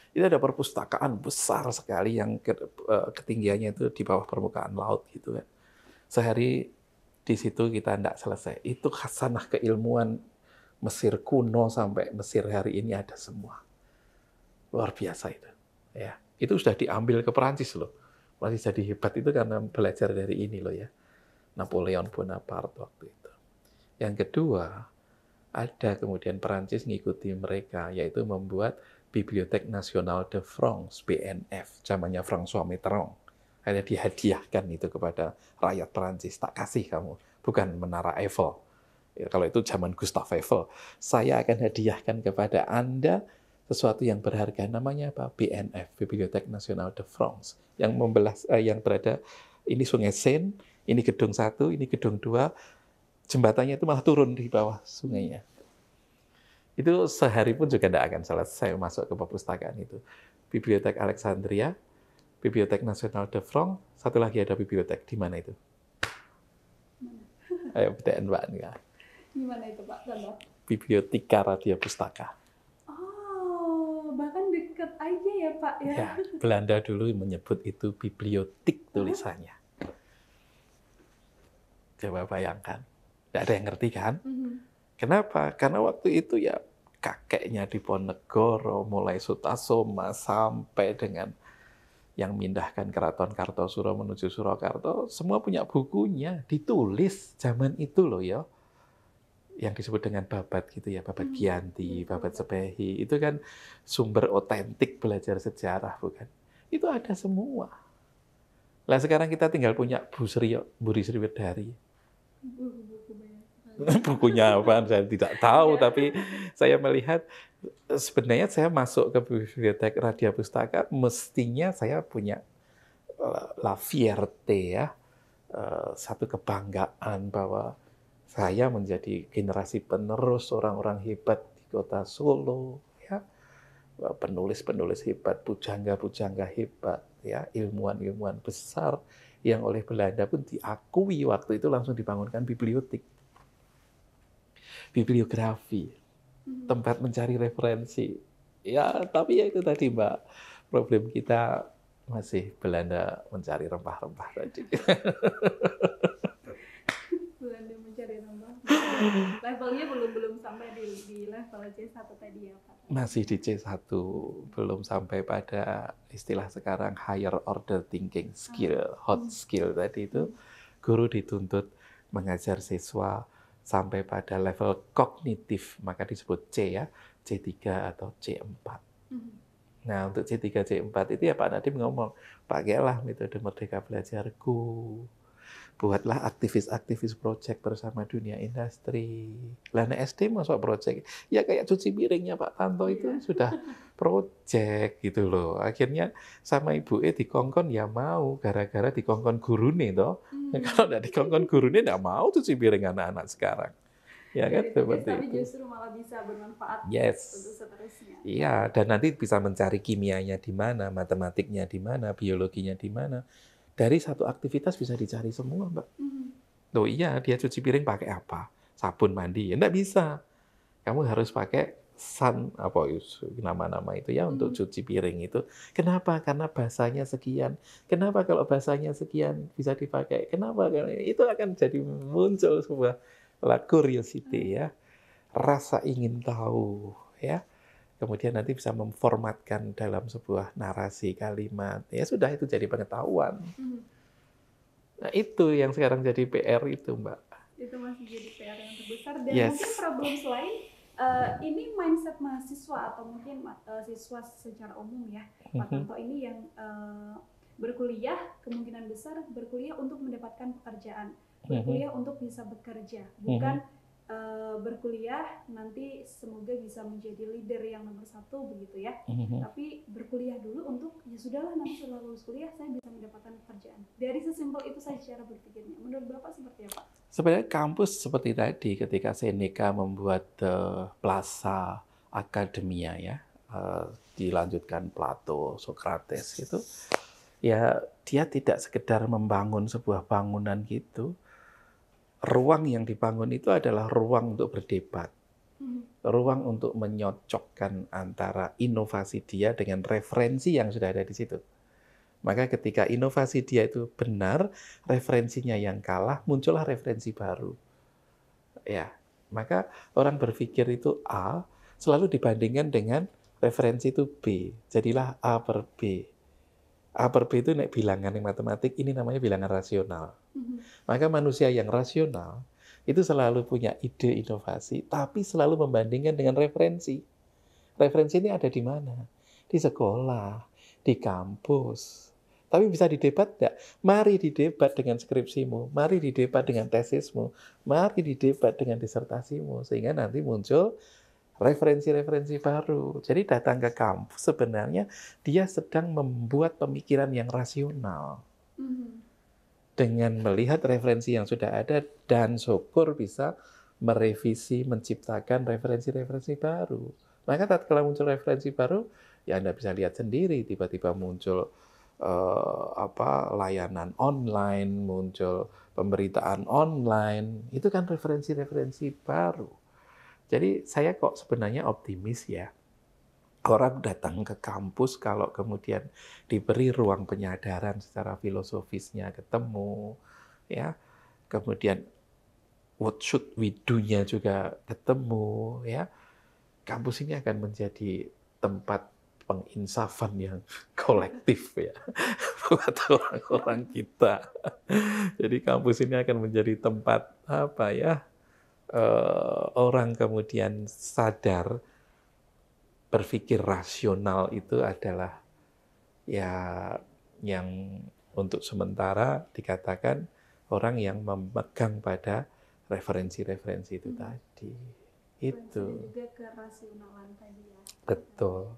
Itu ada perpustakaan besar sekali yang ketinggiannya itu di bawah permukaan laut gitu kan. Sehari di situ kita tidak selesai. Itu khasanah keilmuan Mesir kuno sampai Mesir hari ini ada semua. Luar biasa itu. Ya, itu sudah diambil ke Perancis loh. Masih jadi hebat itu karena belajar dari ini loh ya. Napoleon Bonaparte waktu itu. Yang kedua, ada kemudian Perancis ngikuti mereka, yaitu membuat Bibliothèque Nationale de France, BNF, zamannya François Mitterrand. Akhirnya dihadiahkan itu kepada rakyat Perancis. Tak kasih kamu, bukan menara Eiffel. Ya, kalau itu zaman Gustave Eiffel. Saya akan hadiahkan kepada Anda sesuatu yang berharga, namanya apa? BNF, Bibliothèque Nationale de France, yang yang berada, ini Sungai Seine, ini gedung 1, ini gedung 2, jembatannya itu malah turun di bawah sungainya. Itu sehari pun juga tidak akan selesai masuk ke perpustakaan itu. Bibliothèque Alexandria, Bibliothèque Nationale de France, satu lagi ada bibliotek. Di mana itu? Ayo, BTN Mbak. Di mana itu, Pak? Contoh. Bibliotika Radia Pustaka. Oh, bahkan dekat aja ya, Pak ya. Ya, Belanda dulu menyebut itu bibliotik tulisannya. Coba bayangkan. Tidak ada yang ngerti kan? Kenapa? Karena waktu itu ya kakeknya Diponegoro, mulai Sutasoma sampai dengan yang mindahkan keraton Kartosuro menuju Surakarta, semua punya bukunya, ditulis zaman itu loh ya. Yang disebut dengan babat gitu ya, babat Giyanti, babat Sepehi, itu kan sumber otentik belajar sejarah bukan? Itu ada semua. Lah sekarang kita tinggal punya Bu Sri Wedari. Bukunya apa saya tidak tahu, tapi saya melihat sebenarnya saya masuk ke Bibliothèque Radia Pustaka mestinya saya punya la fierté ya, satu kebanggaan bahwa saya menjadi generasi penerus orang-orang hebat di kota Solo ya, penulis-penulis hebat, pujangga-pujangga hebat ya, ilmuwan-ilmuwan besar yang oleh Belanda pun diakui waktu itu langsung dibangunkan bibliotek. Bibliografi, tempat mencari referensi. Ya, tapi ya itu tadi Mbak, problem kita masih Belanda mencari rempah-rempah tadi. Belanda mencari rempah. Levelnya belum sampai di level C1 tadi ya, Pak. Masih di C1, belum sampai pada istilah sekarang higher order thinking skill, hot skill tadi itu. Guru dituntut mengajar siswa sampai pada level kognitif, maka disebut C ya, C3 atau C4. Nah, untuk C3, C4 itu ya Pak Nadiem ngomong, pakailah metode Merdeka Belajarku. Buatlah aktivis-aktivis proyek bersama dunia industri. Lah SD masuk proyek, ya kayak cuci piringnya Pak Tanto itu sudah proyek gitu loh. Akhirnya sama Ibu dikongkon ya mau, gara-gara dikongkon gurune toh. Kalau tidak dikongkon gurune tidak mau cuci piring anak-anak sekarang. Ya kan seperti tapi itu. Justru malah bisa bermanfaat untuk seterusnya. Iya, dan nanti bisa mencari kimianya di mana, matematiknya di mana, biologinya di mana. Dari satu aktivitas bisa dicari semua, Mbak. Loh iya, dia cuci piring pakai apa? Sabun mandi. Ya enggak bisa. Kamu harus pakai nama-nama itu ya untuk cuci piring itu. Kenapa? Karena bahasanya sekian. Kenapa kalau bahasanya sekian bisa dipakai? Kenapa? Karena itu akan jadi muncul sebuah curiosity ya. Rasa ingin tahu ya. Kemudian nanti bisa memformatkan dalam sebuah narasi kalimat. Ya sudah, itu jadi pengetahuan. Nah itu yang sekarang jadi PR itu Mbak. Itu masih jadi PR yang terbesar dan Yes. mungkin problem selain ini mindset mahasiswa atau mungkin siswa secara umum ya, Pak Tanto ini yang berkuliah, kemungkinan besar berkuliah untuk mendapatkan pekerjaan, berkuliah untuk bisa bekerja, bukan berkuliah nanti semoga bisa menjadi leader yang nomor 1 begitu ya. Tapi berkuliah dulu untuk ya sudahlah nanti setelah lulus kuliah saya bisa mendapatkan pekerjaan. Dari sesimpel itu saja cara berpikirnya. Menurut Bapak seperti apa? Sebenarnya kampus seperti tadi ketika Seneca membuat Plaza Academia ya, dilanjutkan Plato, Socrates itu, ya dia tidak sekedar membangun sebuah bangunan gitu. Ruang yang dibangun itu adalah ruang untuk berdebat. Ruang untuk menyocokkan antara inovasi dia dengan referensi yang sudah ada di situ. Maka ketika inovasi dia itu benar, referensinya yang kalah, muncullah referensi baru. Ya, maka orang berpikir itu A selalu dibandingkan dengan referensi itu B. Jadilah A per B. A per B itu naik bilangan yang matematik, ini namanya bilangan rasional. Maka manusia yang rasional itu selalu punya ide inovasi, tapi selalu membandingkan dengan referensi. Referensi ini ada di mana? Di sekolah, di kampus. Tapi bisa didebat enggak? Mari didebat dengan skripsimu, mari didebat dengan tesismu, mari didebat dengan disertasimu, sehingga nanti muncul referensi-referensi baru. Jadi datang ke kampus sebenarnya dia sedang membuat pemikiran yang rasional. Dengan melihat referensi yang sudah ada dan syukur bisa merevisi, menciptakan referensi-referensi baru. Maka tatkala muncul referensi baru, ya Anda bisa lihat sendiri tiba-tiba muncul layanan online, muncul pemberitaan online, itu kan referensi-referensi baru. Jadi saya kok sebenarnya optimis ya. Orang datang ke kampus kalau kemudian diberi ruang penyadaran secara filosofisnya ketemu, ya. Kemudian what should we do-nya juga ketemu, ya. Kampus ini akan menjadi tempat penginsafan yang kolektif ya buat orang-orang kita. Jadi kampus ini akan menjadi tempat apa ya? Orang kemudian sadar berpikir rasional itu adalah ya yang untuk sementara dikatakan orang yang memegang pada referensi-referensi itu tadi. Itu. Juga kerasionalan tadi ya. Betul.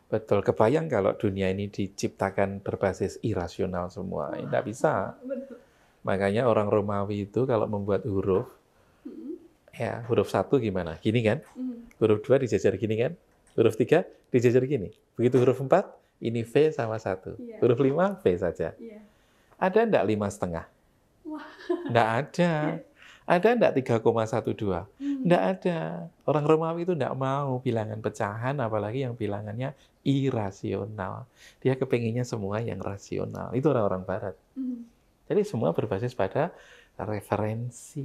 Betul. Kebayang kalau dunia ini diciptakan berbasis irasional semua. Tidak bisa. Betul. Makanya orang Romawi itu kalau membuat huruf, ya huruf 1 gimana? Gini kan? Huruf 2 dijajar gini kan? Huruf 3 dijajar gini. Begitu huruf 4, ini V sama 1. Yeah. Huruf 5, V saja. Yeah. Ada enggak 5,5? Enggak ada. Ada enggak 3,12? Enggak ada. Orang Romawi itu enggak mau bilangan pecahan, apalagi yang bilangannya irasional. Dia kepenginnya semua yang rasional. Itu orang-orang Barat. Jadi semua berbasis pada referensi.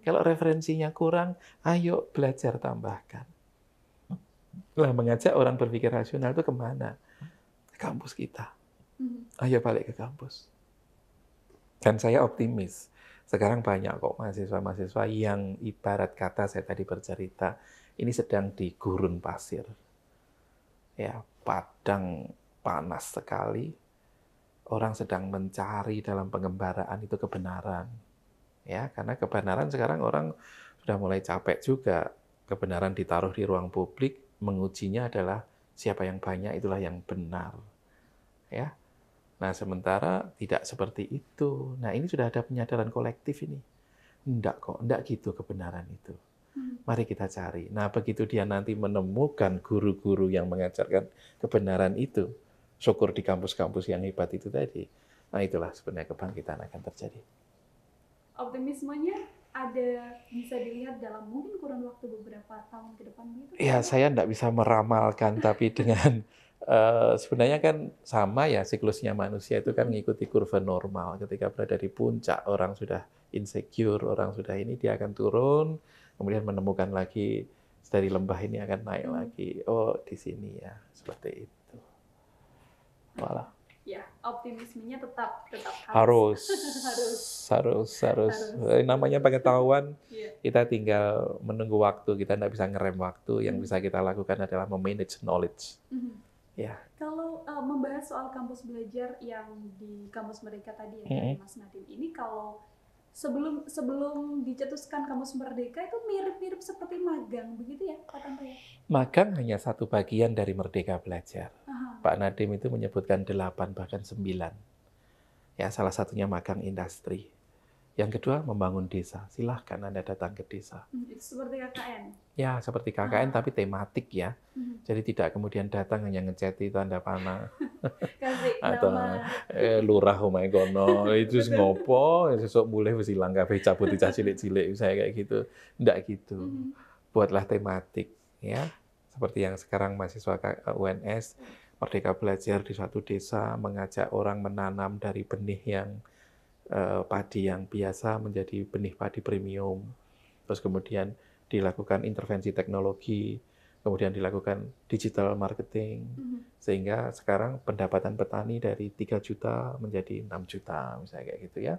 Kalau referensinya kurang, ayo belajar tambahkan. Lah mengajak orang berpikir rasional itu kemana? Ke kampus kita. Ayo balik ke kampus. Dan saya optimis. Sekarang banyak kok mahasiswa-mahasiswa yang ibarat kata saya tadi bercerita, ini sedang di gurun pasir. Ya, padang panas sekali. Orang sedang mencari dalam pengembaraan itu kebenaran. Ya, karena kebenaran sekarang orang sudah mulai capek juga. Kebenaran ditaruh di ruang publik, mengujinya adalah siapa yang banyak itulah yang benar. Ya. Nah, sementara tidak seperti itu. Nah, ini sudah ada penyadaran kolektif ini. Enggak kok, enggak gitu kebenaran itu. Mari kita cari. Nah, begitu dia nanti menemukan guru-guru yang mengajarkan kebenaran itu, syukur di kampus-kampus yang hebat itu tadi. Nah, itulah sebenarnya kebangkitan akan terjadi. Optimismenya ada bisa dilihat dalam mungkin kurun waktu beberapa tahun ke depan gitu? Ya, saya enggak bisa meramalkan, tapi dengan sebenarnya kan sama ya siklusnya manusia itu kan mengikuti kurva normal. Ketika berada di puncak, orang sudah insecure, orang sudah ini, dia akan turun, kemudian menemukan lagi dari lembah ini akan naik lagi. Oh, di sini ya, seperti itu. Voilà. Ya. optimismenya tetap Harus, harus. harus. Namanya pengetahuan, Iya. kita tinggal menunggu waktu. Kita tidak bisa ngerem waktu. Yang bisa kita lakukan adalah memanage knowledge. Ya. Kalau membahas soal kampus belajar yang di kampus mereka tadi ya, dari Mas Nadiem, ini kalau sebelum dicetuskan kampus Merdeka itu mirip-mirip seperti magang, begitu ya, Pak Tanto ya? Magang hanya satu bagian dari Merdeka Belajar. Aha. Pak Nadiem itu menyebutkan 8 bahkan 9. Ya, salah satunya magang industri. Yang kedua membangun desa. Silahkan Anda datang ke desa. Itu seperti KKN. Ya, seperti KKN tapi tematik ya. Jadi tidak kemudian datang hanya ngeceti tanda panah. Kasih Atau nama. lurah omahe kono itu ngopo sesuk mulih wis ilang kabeh cabut dicah cilik-cilik saya kayak gitu. Ndak gitu. Buatlah tematik ya. Seperti yang sekarang mahasiswa UNS Merdeka Belajar di suatu desa mengajak orang menanam dari benih yang padi yang biasa menjadi benih padi premium. Terus kemudian dilakukan intervensi teknologi, kemudian dilakukan digital marketing, sehingga sekarang pendapatan petani dari 3 juta menjadi 6 juta, misalnya kayak gitu ya.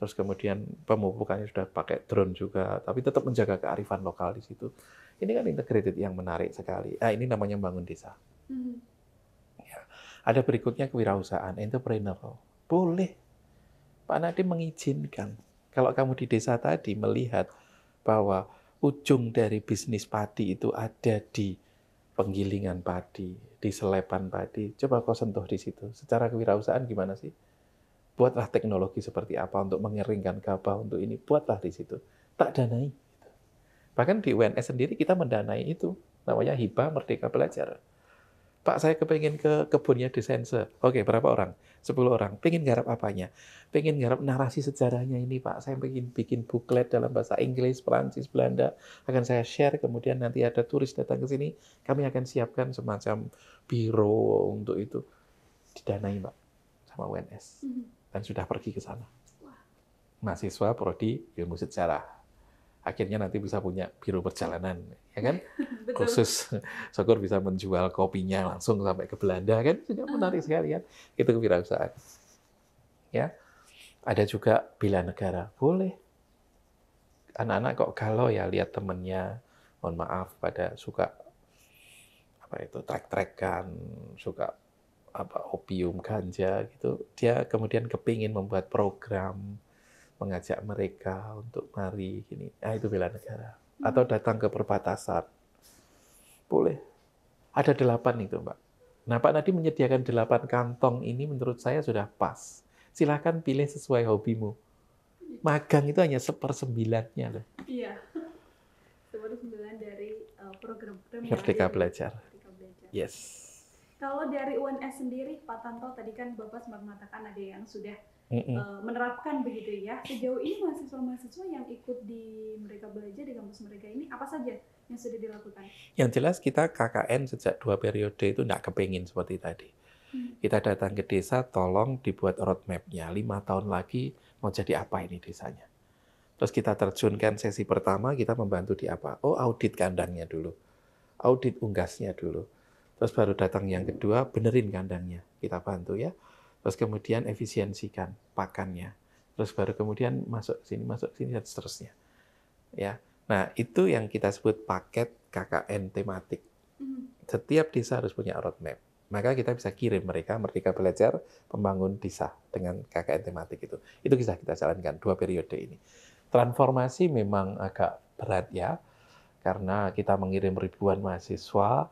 Terus kemudian pemupukannya sudah pakai drone juga, tapi tetap menjaga kearifan lokal di situ. Ini kan integrated yang menarik sekali. Ini namanya bangun desa. Ya. Ada berikutnya kewirausahaan, entrepreneurial. Boleh. Pak Nadiem mengizinkan. Kalau kamu di desa tadi melihat bahwa ujung dari bisnis padi itu ada di penggilingan padi, di selepan padi. Coba kau sentuh di situ. Secara kewirausahaan gimana sih? Buatlah teknologi seperti apa untuk mengeringkan gabah untuk ini. Buatlah di situ. Tak danai. Bahkan di UNS sendiri kita mendanai itu. Namanya Hibah Merdeka Belajar. Pak, saya kepengen ke kebunnya Desense. Oke, berapa orang? 10 orang. Pengen garap apanya? Pengen garap narasi sejarahnya ini, Pak. Saya pengen bikin buklet dalam bahasa Inggris, Perancis, Belanda. Akan saya share, kemudian nanti ada turis datang ke sini. Kami akan siapkan semacam biro untuk itu. Didanai, Pak, sama UNS. Dan sudah pergi ke sana. Mahasiswa Prodi Ilmu Sejarah. Akhirnya nanti bisa punya biro perjalanan, ya kan? Khusus syukur bisa menjual kopinya langsung sampai ke Belanda, kan? Juga menarik sekali kan? Itu kewirausahaan. Ya, ada juga bela negara, boleh. Anak-anak kok galau ya lihat temennya, mohon maaf, pada suka apa itu trek-trekan, suka apa opium, ganja gitu. Dia kemudian kepingin membuat program mengajak mereka untuk mari gini. Itu bela negara. Atau datang ke perbatasan. Boleh. Ada 8 itu, Mbak. Nah, Pak Nadiem menyediakan 8 kantong ini menurut saya sudah pas. Silahkan pilih sesuai hobimu. Magang itu hanya 1/9-nya loh. Iya. 1/9 dari program Merdeka Belajar. Yes. Kalau dari UNS sendiri, Pak Tanto, tadi kan Bapak sempat mengatakan ada yang sudah menerapkan begitu ya. Sejauh ini mahasiswa-mahasiswa yang ikut di Merdeka Belajar di kampus mereka ini apa saja yang sudah dilakukan? Yang jelas kita KKN sejak 2 periode itu tidak kepingin seperti tadi. Kita datang ke desa, tolong dibuat roadmap-nya. 5 tahun lagi mau jadi apa ini desanya. Terus kita terjunkan sesi pertama, kita membantu di apa? Audit kandangnya dulu. Audit unggasnya dulu. Terus baru datang yang kedua, benerin kandangnya. Kita bantu ya. Terus kemudian efisiensikan pakannya. Terus baru kemudian masuk sini, dan seterusnya. Ya. Nah, itu yang kita sebut paket KKN tematik. Setiap desa harus punya roadmap. Maka kita bisa kirim mereka Merdeka Belajar Pembangun Desa dengan KKN tematik itu. Itu bisa kita jalankan 2 periode ini. Transformasi memang agak berat ya, karena kita mengirim ribuan mahasiswa.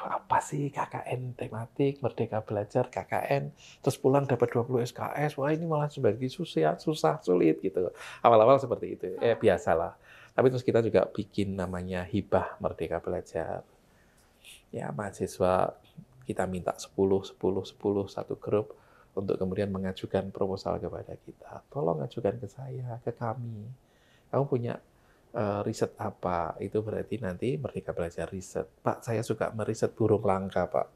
Apa sih KKN tematik, Merdeka Belajar, KKN, terus pulang dapat 20 SKS, wah ini malah sebagai susah, sulit gitu. Awal-awal seperti itu, biasalah. Tapi terus kita juga bikin namanya Hibah Merdeka Belajar. Ya, mahasiswa kita minta 10, satu grup untuk kemudian mengajukan proposal kepada kita. Tolong ajukan ke saya, ke kami. Kamu punya riset apa? Itu berarti nanti Merdeka Belajar riset. Pak, saya suka meriset burung langka, Pak.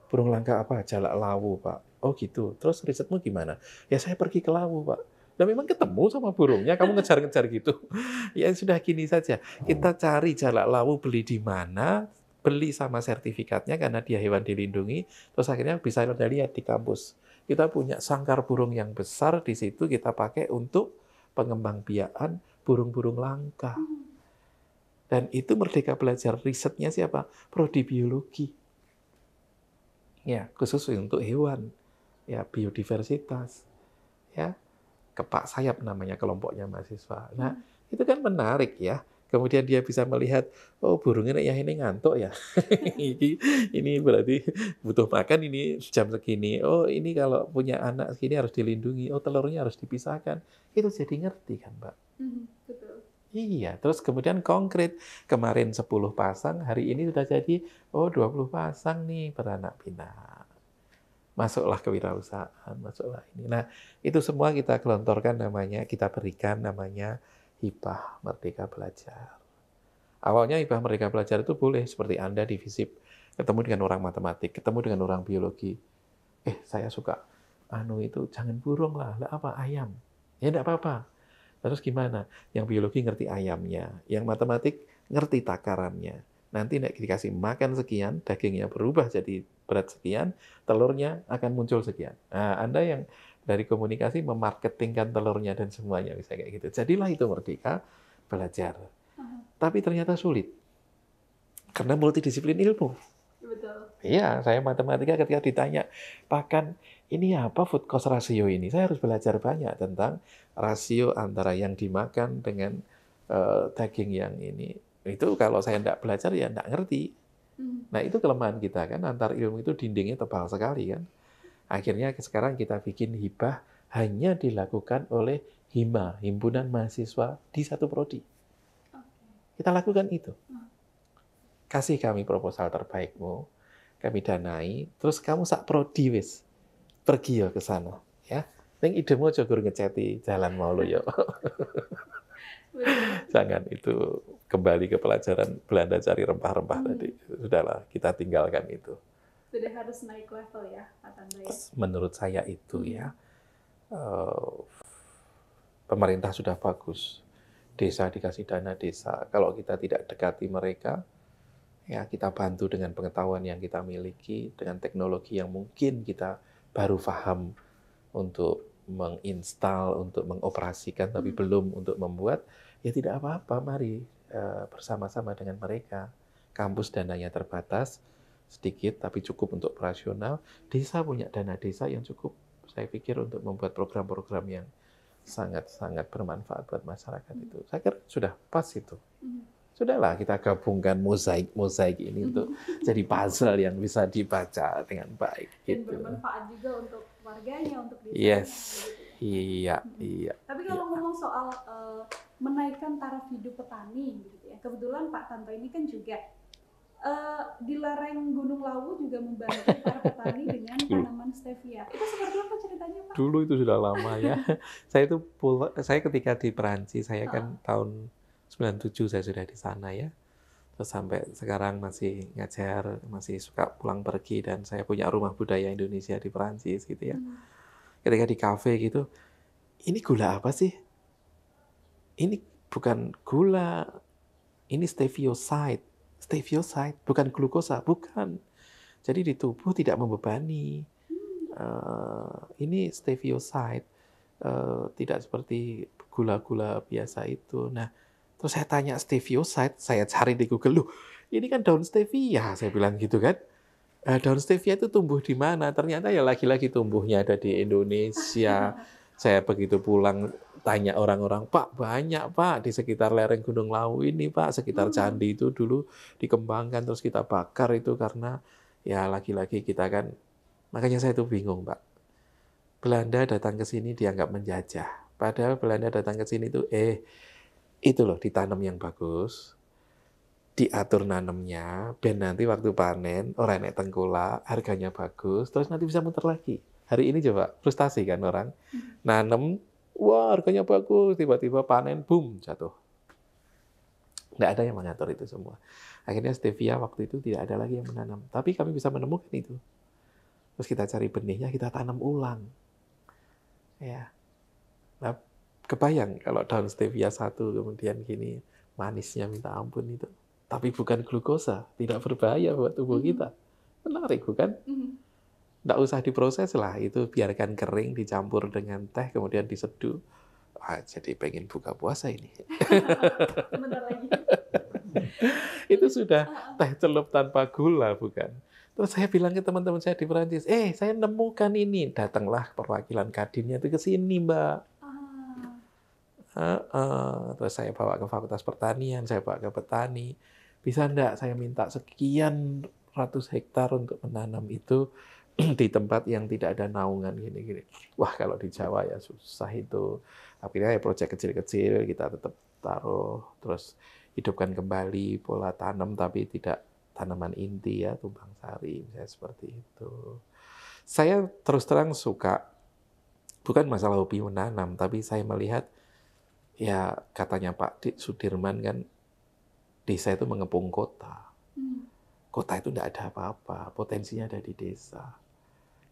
Burung langka apa? Jalak lawu, Pak. Oh gitu. Terus risetmu gimana? Ya saya pergi ke lawu, Pak. Dan memang ketemu sama burungnya, kamu ngejar-ngejar gitu. Ya sudah gini saja. Kita cari jalak lawu beli di mana, beli sama sertifikatnya karena dia hewan dilindungi, terus akhirnya bisa Anda lihat di kampus. Kita punya sangkar burung yang besar di situ kita pakai untuk pengembangbiakan burung-burung langka. Dan itu Merdeka Belajar risetnya siapa? Prodi biologi. Ya, khusus untuk hewan. Ya, biodiversitas. Ya, kepak sayap namanya kelompoknya mahasiswa. Nah, itu kan menarik ya. Kemudian dia bisa melihat, oh burungnya yang ini ngantuk ya. Ini berarti butuh makan ini jam segini. Oh ini kalau punya anak segini harus dilindungi. Oh telurnya harus dipisahkan. Itu jadi ngerti kan Mbak? Betul. Iya, terus kemudian konkret. Kemarin 10 pasang, hari ini sudah jadi, oh 20 pasang nih beranak pinak. Masuklah kewirausahaan, masuklah ini. Nah, itu semua kita gelontorkan namanya, kita berikan namanya hibah Merdeka Belajar. Awalnya hibah Merdeka Belajar itu boleh, seperti Anda di FISIP, ketemu dengan orang matematik, ketemu dengan orang biologi. Saya suka, itu jangan burung lah apa, ayam. Ya enggak apa-apa. Terus gimana? Yang biologi ngerti ayamnya, yang matematik ngerti takarannya. Nanti nek dikasih makan sekian, dagingnya berubah jadi berat sekian, telurnya akan muncul sekian. Nah, Anda yang dari komunikasi memarketingkan telurnya dan semuanya bisa kayak gitu. Jadilah itu Merdeka Belajar. Tapi ternyata sulit. Karena multidisiplin ilmu. Betul. Iya, saya matematika ketika ditanya, bahkan ini apa food cost ratio ini? Saya harus belajar banyak tentang rasio antara yang dimakan dengan daging yang ini. Itu kalau saya tidak belajar ya tidak ngerti. Nah itu kelemahan kita kan, antar ilmu itu dindingnya tebal sekali kan. Akhirnya sekarang kita bikin hibah hanya dilakukan oleh HIMA, Himpunan Mahasiswa di satu prodi. Kita lakukan itu. Kasih kami proposal terbaikmu, kami danai, terus kamu sak prodi wis pergi ya ke sana, ya. Ning idemu aja gur ngeceti jalan mau lo ya. Jangan itu kembali ke pelajaran Belanda cari rempah-rempah tadi. Sudahlah, kita tinggalkan itu. Sudah harus naik level ya, Pak Tanto ya. Menurut saya itu ya. Pemerintah sudah bagus. Desa dikasih dana desa. Kalau kita tidak dekati mereka, ya kita bantu dengan pengetahuan yang kita miliki, dengan teknologi yang mungkin kita baru paham untuk menginstal, untuk mengoperasikan, tapi belum untuk membuat, ya tidak apa-apa, mari bersama-sama dengan mereka. Kampus dananya terbatas, sedikit, tapi cukup untuk operasional. Desa punya dana desa yang cukup, saya pikir, untuk membuat program-program yang sangat-sangat bermanfaat buat masyarakat itu. Saya kira sudah pas itu. Sudahlah kita gabungkan mozaik ini untuk jadi puzzle yang bisa dibaca dengan baik. Dan bermanfaat juga untuk warganya, untuk desanya. Yes, gitu ya. iya. Tapi kalau ngomong soal menaikkan taraf hidup petani, gitu ya. Kebetulan Pak Tanto ini kan juga di lereng Gunung Lawu juga membantu para petani dengan tanaman stevia. Itu seperti apa ceritanya, Pak? Dulu itu sudah lama ya. Saya ketika di Perancis, saya kan tahun 97 saya sudah di sana ya. Terus sampai sekarang masih ngajar, masih suka pulang pergi, dan saya punya rumah budaya Indonesia di Perancis gitu ya. Ketika di kafe gitu, ini gula apa sih? Ini bukan gula, ini stevioside. Stevioside, bukan glukosa, bukan. Jadi di tubuh tidak membebani. Ini stevioside, tidak seperti gula-gula biasa itu. Nah, terus saya tanya stevioside, saya cari di Google, loh, ini kan daun stevia, saya bilang gitu kan. Daun stevia itu tumbuh di mana? Ternyata ya lagi-lagi tumbuhnya ada di Indonesia. Saya begitu pulang tanya orang-orang, Pak, banyak Pak di sekitar lereng Gunung Lawu ini Pak, sekitar candi itu dulu dikembangkan, terus kita bakar itu karena ya lagi-lagi kita kan, makanya saya itu bingung Pak. Belanda datang ke sini dianggap menjajah. Padahal Belanda datang ke sini itu loh ditanam yang bagus, diatur nanemnya, dan nanti waktu panen orang naik tengkulak, harganya bagus, terus nanti bisa muter lagi. Hari ini coba frustasi kan orang, nanem, wah harganya bagus, tiba-tiba panen, boom, jatuh. Nggak ada yang mengatur itu semua. Akhirnya stevia waktu itu tidak ada lagi yang menanam. Tapi kami bisa menemukan itu. Terus kita cari benihnya, kita tanam ulang. Ya. Nah, kebayang kalau daun stevia 1 kemudian gini, manisnya minta ampun itu. tapi bukan glukosa, tidak berbahaya buat tubuh kita. Menarik bukan? Nggak usah diproses lah, itu biarkan kering, dicampur dengan teh, kemudian diseduh. Jadi pengen buka puasa ini. Bentar lagi. Itu sudah teh celup tanpa gula, bukan? Terus saya bilang ke teman-teman saya di Perancis, saya nemukan ini. Datanglah perwakilan Kadinnya itu ke sini, Mbak. Terus saya bawa ke Fakultas Pertanian, saya bawa ke petani. Bisa enggak saya minta sekian ratus hektar untuk menanam itu di tempat yang tidak ada naungan gini-gini. Wah, kalau di Jawa ya susah itu. Akhirnya ya proyek kecil-kecil kita tetap taruh, terus hidupkan kembali pola tanam tapi tidak tanaman inti ya, tumbang sari, misalnya seperti itu. Saya terus terang suka, bukan masalah hobi menanam, tapi saya melihat, ya katanya Pak Sudirman kan, desa itu mengepung kota. Kota itu tidak ada apa-apa, potensinya ada di desa.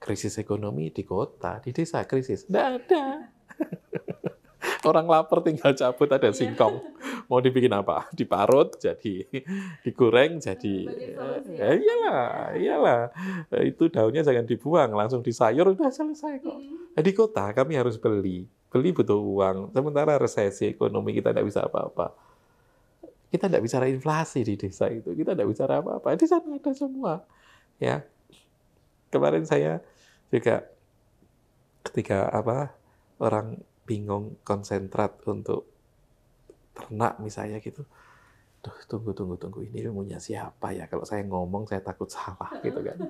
Krisis ekonomi di kota, di desa krisis, tidak ada. Orang lapar tinggal cabut, ada singkong. Mau dibikin apa? Diparut, jadi digoreng, jadi iyalah. Itu daunnya jangan dibuang, langsung disayur, udah selesai kok. Di kota kami harus beli butuh uang. Sementara resesi ekonomi kita tidak bisa apa-apa. Kita tidak bicara inflasi di desa itu, kita tidak bicara apa-apa. Di sana ada semua. Ya, kemarin saya juga ketika orang bingung konsentrat untuk ternak misalnya gitu. Tunggu, ini ilmunya siapa ya? Kalau saya ngomong saya takut salah gitu kan.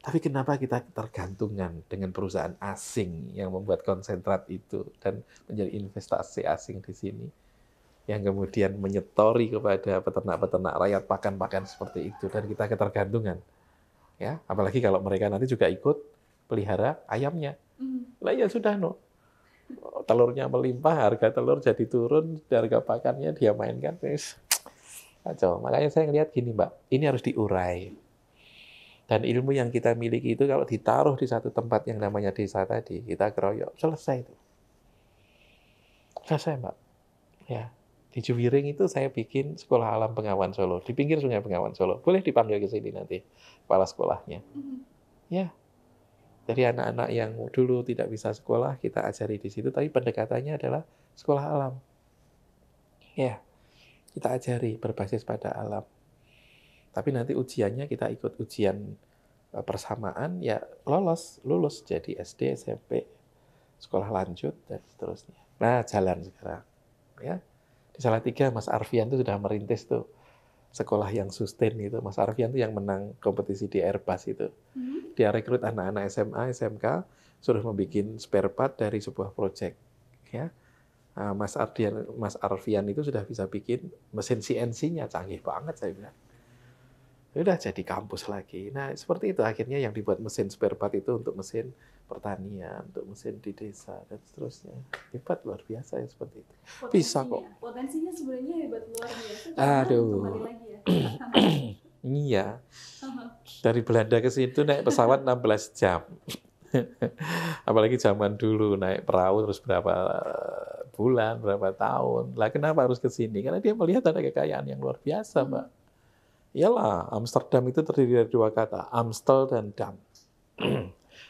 Tapi kenapa kita tergantungan dengan perusahaan asing yang membuat konsentrat itu dan menjadi investasi asing di sini yang kemudian menyetori kepada peternak-peternak rakyat pakan-pakan seperti itu dan kita ketergantungan. Ya, apalagi kalau mereka nanti juga ikut pelihara ayamnya. Lah ya sudah telurnya melimpah, harga telur jadi turun, harga pakannya dia mainkan, kacau. Makanya saya ngelihat gini, Mbak, ini harus diurai. Dan ilmu yang kita miliki itu kalau ditaruh di satu tempat yang namanya desa tadi, kita keroyok, selesai itu. Selesai, Mbak. Ya, di Juwiring itu saya bikin sekolah alam Bengawan Solo, di pinggir Sungai Bengawan Solo. Boleh dipanggil ke sini nanti, kepala sekolahnya. Ya. Jadi anak-anak yang dulu tidak bisa sekolah, kita ajari di situ, tapi pendekatannya adalah sekolah alam. Ya, kita ajari berbasis pada alam. Tapi nanti ujiannya kita ikut ujian persamaan, ya lulus jadi SD, SMP, sekolah lanjut, dan seterusnya. Nah, jalan sekarang. Ya. Di Salatiga, Mas Arfian itu sudah merintis tuh sekolah yang sustain itu. Mas Arfian itu yang menang kompetisi di Airbus itu. Dia rekrut anak-anak SMA, SMK, suruh membuat spare part dari sebuah proyek. Ya. Nah, Mas Arfian itu sudah bisa bikin mesin CNC-nya, canggih banget saya bilang. Udah jadi kampus lagi. Nah, seperti itu akhirnya yang dibuat mesin spare part itu untuk mesin pertanian, untuk mesin di desa, dan seterusnya. Hebat, luar biasa ya seperti itu. Bisa kok. Potensinya sebenarnya hebat, luar biasa. Aduh. Kembali lagi ya. Iya. Dari Belanda ke situ naik pesawat 16 jam. Apalagi zaman dulu naik perahu terus berapa bulan, berapa tahun. Lah kenapa harus ke sini? Karena dia melihat ada kekayaan yang luar biasa, Mbak. Iyalah, Amsterdam itu terdiri dari dua kata, Amstel dan Dam.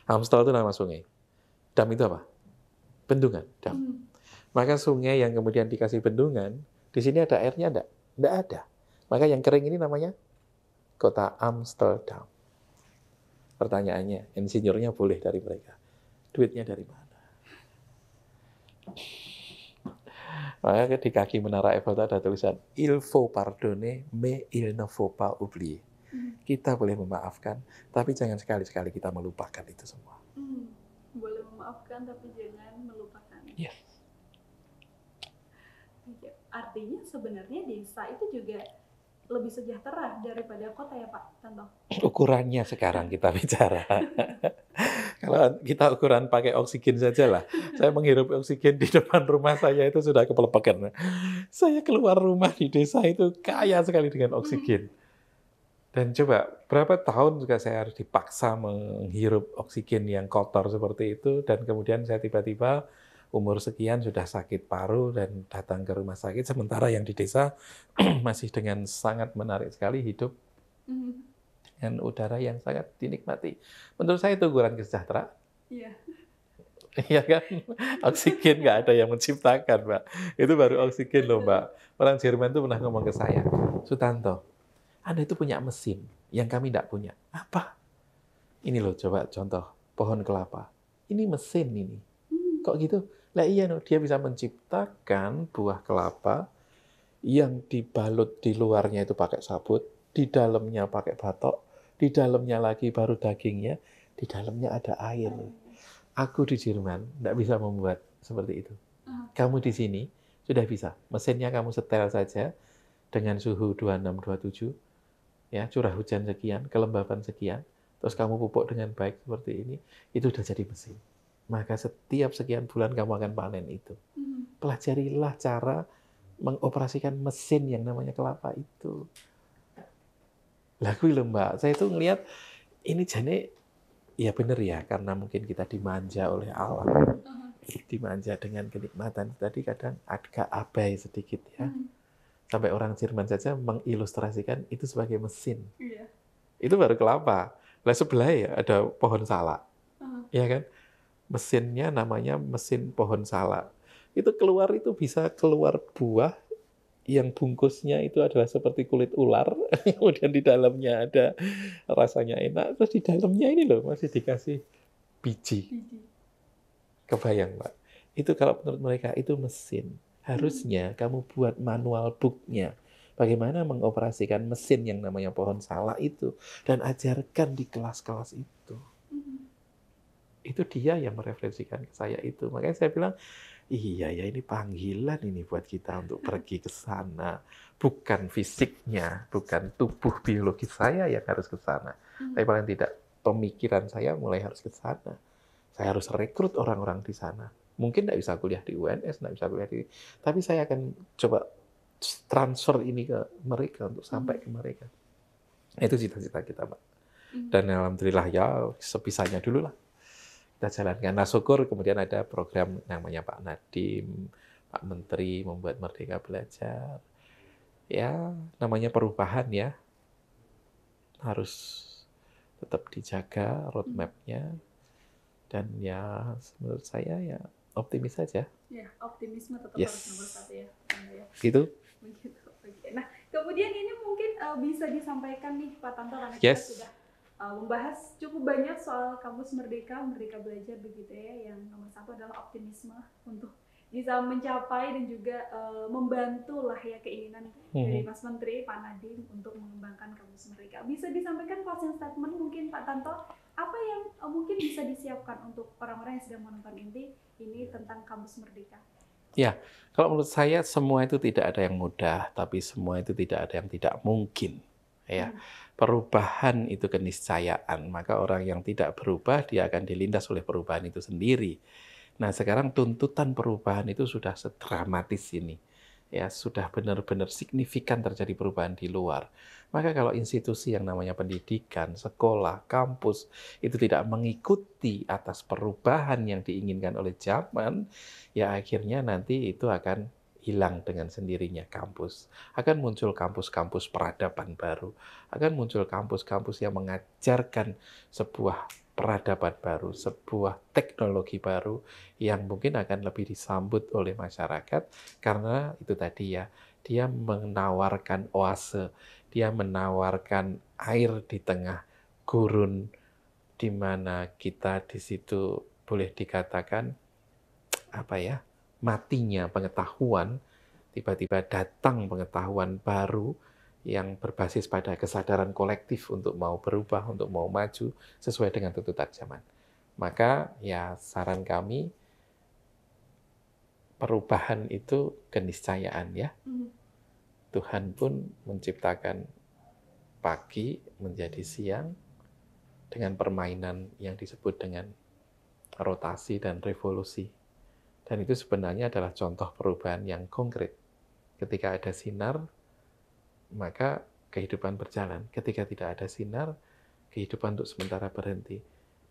Amstel itu nama sungai. Dam itu apa? Bendungan, dam. Maka sungai yang kemudian dikasih bendungan, di sini ada airnya enggak? Enggak ada. Maka yang kering ini namanya kota Amsterdam. Pertanyaannya, insinyurnya boleh dari mereka. Duitnya dari mana? Maka di kaki menara Eiffel ada tulisan, Il faut pardonner, mais il ne faut pas oublier. Kita boleh memaafkan, tapi jangan sekali-sekali kita melupakan itu semua. Boleh memaafkan, tapi jangan melupakan. Yes. Artinya sebenarnya desa itu juga lebih sejahtera daripada kota ya Pak Tanto? Ukurannya sekarang kita bicara. Kalau kita ukuran pakai oksigen saja lah. Saya menghirup oksigen di depan rumah saya itu sudah kepelepakan. Saya keluar rumah di desa itu kaya sekali dengan oksigen. Dan coba, berapa tahun juga saya harus dipaksa menghirup oksigen yang kotor seperti itu, dan kemudian saya tiba-tiba umur sekian sudah sakit paru dan datang ke rumah sakit, sementara yang di desa masih dengan sangat menarik sekali hidup dengan udara yang sangat dinikmati. Menurut saya itu ukuran kesejahteraan. Iya. Iya kan? Oksigen nggak ada yang menciptakan, Mbak. Itu baru oksigen loh, Mbak. Orang Jerman itu pernah ngomong ke saya, Sutanto, Anda itu punya mesin yang kami nggak punya. Apa? Ini loh, coba contoh, pohon kelapa. Ini mesin ini. Kok gitu? Lah iya, no, dia bisa menciptakan buah kelapa yang dibalut di luarnya itu pakai sabut, di dalamnya pakai batok, di dalamnya lagi baru dagingnya, di dalamnya ada air. Aku di Jerman tidak bisa membuat seperti itu. Kamu di sini sudah bisa. Mesinnya kamu setel saja dengan suhu 26-27, ya, curah hujan sekian, kelembapan sekian, terus kamu pupuk dengan baik seperti ini, itu sudah jadi mesin. Maka setiap sekian bulan kamu akan panen itu. Pelajarilah cara mengoperasikan mesin yang namanya kelapa itu. Lagu lho Mbak, saya itu ngelihat ini jane ya benar ya, karena mungkin kita dimanja oleh alam, dimanja dengan kenikmatan. Tadi kadang agak abai sedikit ya. Sampai orang Jerman saja mengilustrasikan itu sebagai mesin. Iya. Itu baru kelapa. Lah sebelah ya ada pohon salak. Ya kan? Mesinnya namanya mesin pohon salak. Itu keluar itu bisa keluar buah yang bungkusnya itu adalah seperti kulit ular, kemudian di dalamnya ada rasanya enak, terus di dalamnya ini loh masih dikasih biji. Kebayang, Pak? Itu kalau menurut mereka itu mesin. Harusnya kamu buat manual book-nya. Bagaimana mengoperasikan mesin yang namanya pohon salak itu. Dan ajarkan di kelas-kelas itu. Itu dia yang mereferensikan ke saya itu. Makanya saya bilang, iya ya ini panggilan ini buat kita untuk pergi ke sana. Bukan fisiknya, bukan tubuh biologis saya yang harus ke sana. Tapi paling tidak pemikiran saya mulai harus ke sana. Saya harus rekrut orang-orang di sana. Mungkin tidak bisa kuliah di UNS, tidak bisa kuliah di... Tapi saya akan coba transfer ini ke mereka untuk sampai ke mereka. Itu cita-cita kita, Pak. Dan alhamdulillah ya sebisanya dulu lah. Kita jalankan. Nah syukur kemudian ada program namanya Pak Nadiem, Pak Menteri membuat Merdeka Belajar. Ya namanya perubahan ya. Harus tetap dijaga roadmap-nya. Dan ya menurut saya ya optimis saja. Ya, optimisme tetap Yes. harus nomor satu ya. Gitu. Begitu. Oke. Nah, kemudian ini mungkin bisa disampaikan nih Pak Tanto karena Yes. kita sudah membahas cukup banyak soal kampus Merdeka, Merdeka Belajar begitu ya. Yang nomor satu adalah optimisme untuk bisa mencapai dan juga membantu lah ya keinginan dari Mas Menteri, Pak Nadiem untuk mengembangkan kampus Merdeka. Bisa disampaikan closing statement mungkin Pak Tanto, apa yang mungkin bisa disiapkan untuk orang-orang yang sedang menonton ini tentang kampus Merdeka? Ya, kalau menurut saya semua itu tidak ada yang mudah, tapi semua itu tidak ada yang tidak mungkin. Ya, perubahan itu keniscayaan, maka orang yang tidak berubah dia akan dilindas oleh perubahan itu sendiri. Nah, sekarang tuntutan perubahan itu sudah sedramatis ini. Ya, sudah benar-benar signifikan terjadi perubahan di luar. Maka kalau institusi yang namanya pendidikan, sekolah, kampus itu tidak mengikuti atas perubahan yang diinginkan oleh zaman, ya akhirnya nanti itu akan hilang dengan sendirinya kampus. Akan muncul kampus-kampus peradaban baru. Akan muncul kampus-kampus yang mengajarkan sebuah peradaban baru, sebuah teknologi baru yang mungkin akan lebih disambut oleh masyarakat karena itu tadi ya, dia menawarkan oase, dia menawarkan air di tengah gurun di mana kita di situ boleh dikatakan apa ya, matinya pengetahuan, tiba-tiba datang pengetahuan baru yang berbasis pada kesadaran kolektif untuk mau berubah, untuk mau maju sesuai dengan tuntutan zaman. Maka ya saran kami perubahan itu keniscayaan ya. Tuhan pun menciptakan pagi menjadi siang dengan permainan yang disebut dengan rotasi dan revolusi. Dan itu sebenarnya adalah contoh perubahan yang konkret. Ketika ada sinar, maka kehidupan berjalan. Ketika tidak ada sinar, kehidupan untuk sementara berhenti.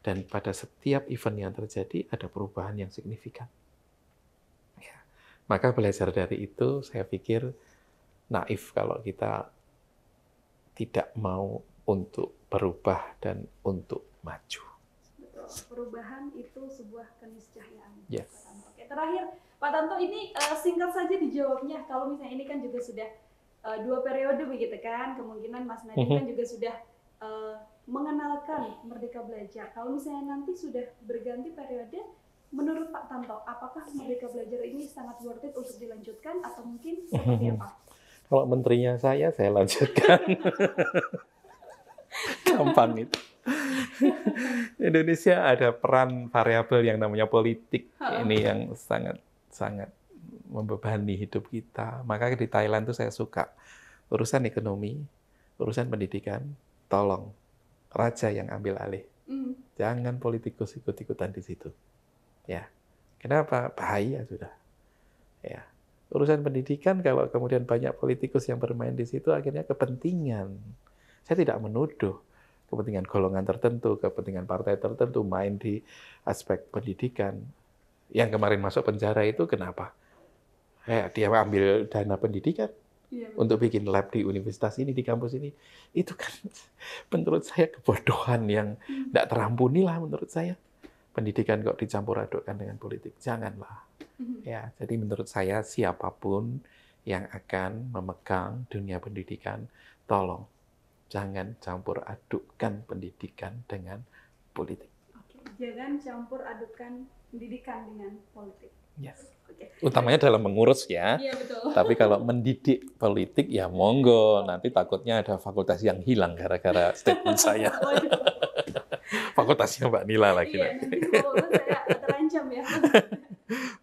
Dan pada setiap event yang terjadi, ada perubahan yang signifikan. Maka belajar dari itu, saya pikir naif kalau kita tidak mau untuk berubah dan untuk maju. Betul. Perubahan itu sebuah keniscayaan. Yes. Pak Tanto. Oke, terakhir Pak Tanto, ini singkat saja dijawabnya. Kalau misalnya ini kan juga sudah 2 periode begitu kan, kemungkinan Mas Nadiem kan juga sudah mengenalkan Merdeka Belajar. Kalau misalnya nanti sudah berganti periode, menurut Pak Tanto, apakah Merdeka Belajar ini sangat worth it untuk dilanjutkan atau mungkin seperti apa? Kalau menterinya saya lanjutkan. Gampang itu. Indonesia ada peran variabel yang namanya politik. Ini yang sangat membebani hidup kita. Maka di Thailand tuh saya suka urusan ekonomi, urusan pendidikan, tolong raja yang ambil alih. Jangan politikus ikut-ikutan di situ. Ya. Kenapa? Bahaya sudah. Ya. Urusan pendidikan kalau kemudian banyak politikus yang bermain di situ akhirnya kepentingan. Saya tidak menuduh kepentingan golongan tertentu, kepentingan partai tertentu main di aspek pendidikan. Yang kemarin masuk penjara itu kenapa? Dia ambil dana pendidikan untuk bikin lab di universitas ini, di kampus ini. Itu kan menurut saya kebodohan yang tidak terampuni lah menurut saya. Pendidikan kok dicampur adukkan dengan politik. Janganlah. Ya, jadi menurut saya siapapun yang akan memegang dunia pendidikan, tolong jangan campur adukkan pendidikan dengan politik. Oke, jangan campur adukkan pendidikan dengan politik. Yes. Oke. Utamanya dalam mengurus ya. Iya, betul. Tapi kalau mendidik politik ya monggo, nanti takutnya ada fakultas yang hilang gara-gara statement saya. Fakultasnya Mbak Nila lagi. Iya, nanti fakultas saya terancam ya.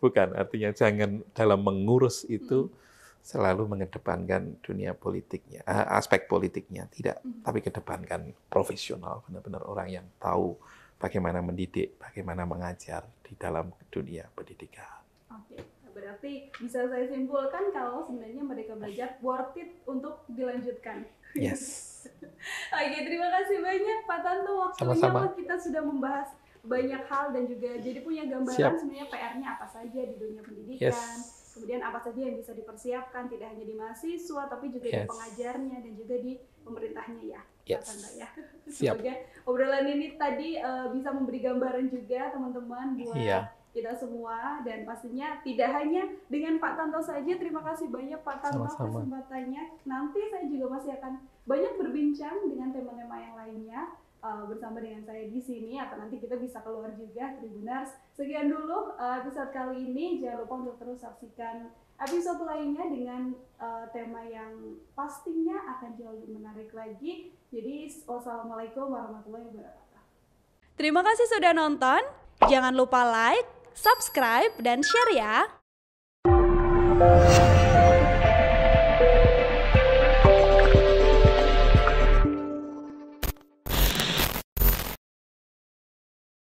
Bukan, artinya jangan dalam mengurus itu selalu mengedepankan dunia politiknya, aspek politiknya, tidak. Tapi kedepankan profesional, benar-benar orang yang tahu bagaimana mendidik, bagaimana mengajar di dalam dunia pendidikan. Oke, berarti bisa saya simpulkan kalau sebenarnya Merdeka Belajar worth it untuk dilanjutkan. Yes. Oke, terima kasih banyak Pak Tanto, waktunya. Sama-sama. Kita sudah membahas banyak hal dan juga jadi punya gambaran sebenarnya PR-nya apa saja di dunia pendidikan. Yes. Kemudian apa saja yang bisa dipersiapkan, tidak hanya di mahasiswa tapi juga di pengajarnya dan juga di pemerintahnya ya. Yes. Pak Tanto ya. Siap. Semoga obrolan ini tadi bisa memberi gambaran juga teman-teman buat kita semua, dan pastinya tidak hanya dengan Pak Tanto saja. Terima kasih banyak Pak Tanto kesempatannya. Nanti saya juga masih akan banyak berbincang dengan tema-tema yang lainnya bersama dengan saya di sini, atau nanti kita bisa keluar juga Tribuners. Sekian dulu episode kali ini. Jangan lupa untuk terus saksikan episode lainnya dengan tema yang pastinya akan jauh lebih menarik lagi. Jadi wassalamualaikum warahmatullahi wabarakatuh. Terima kasih sudah nonton. Jangan lupa like, subscribe, dan share ya.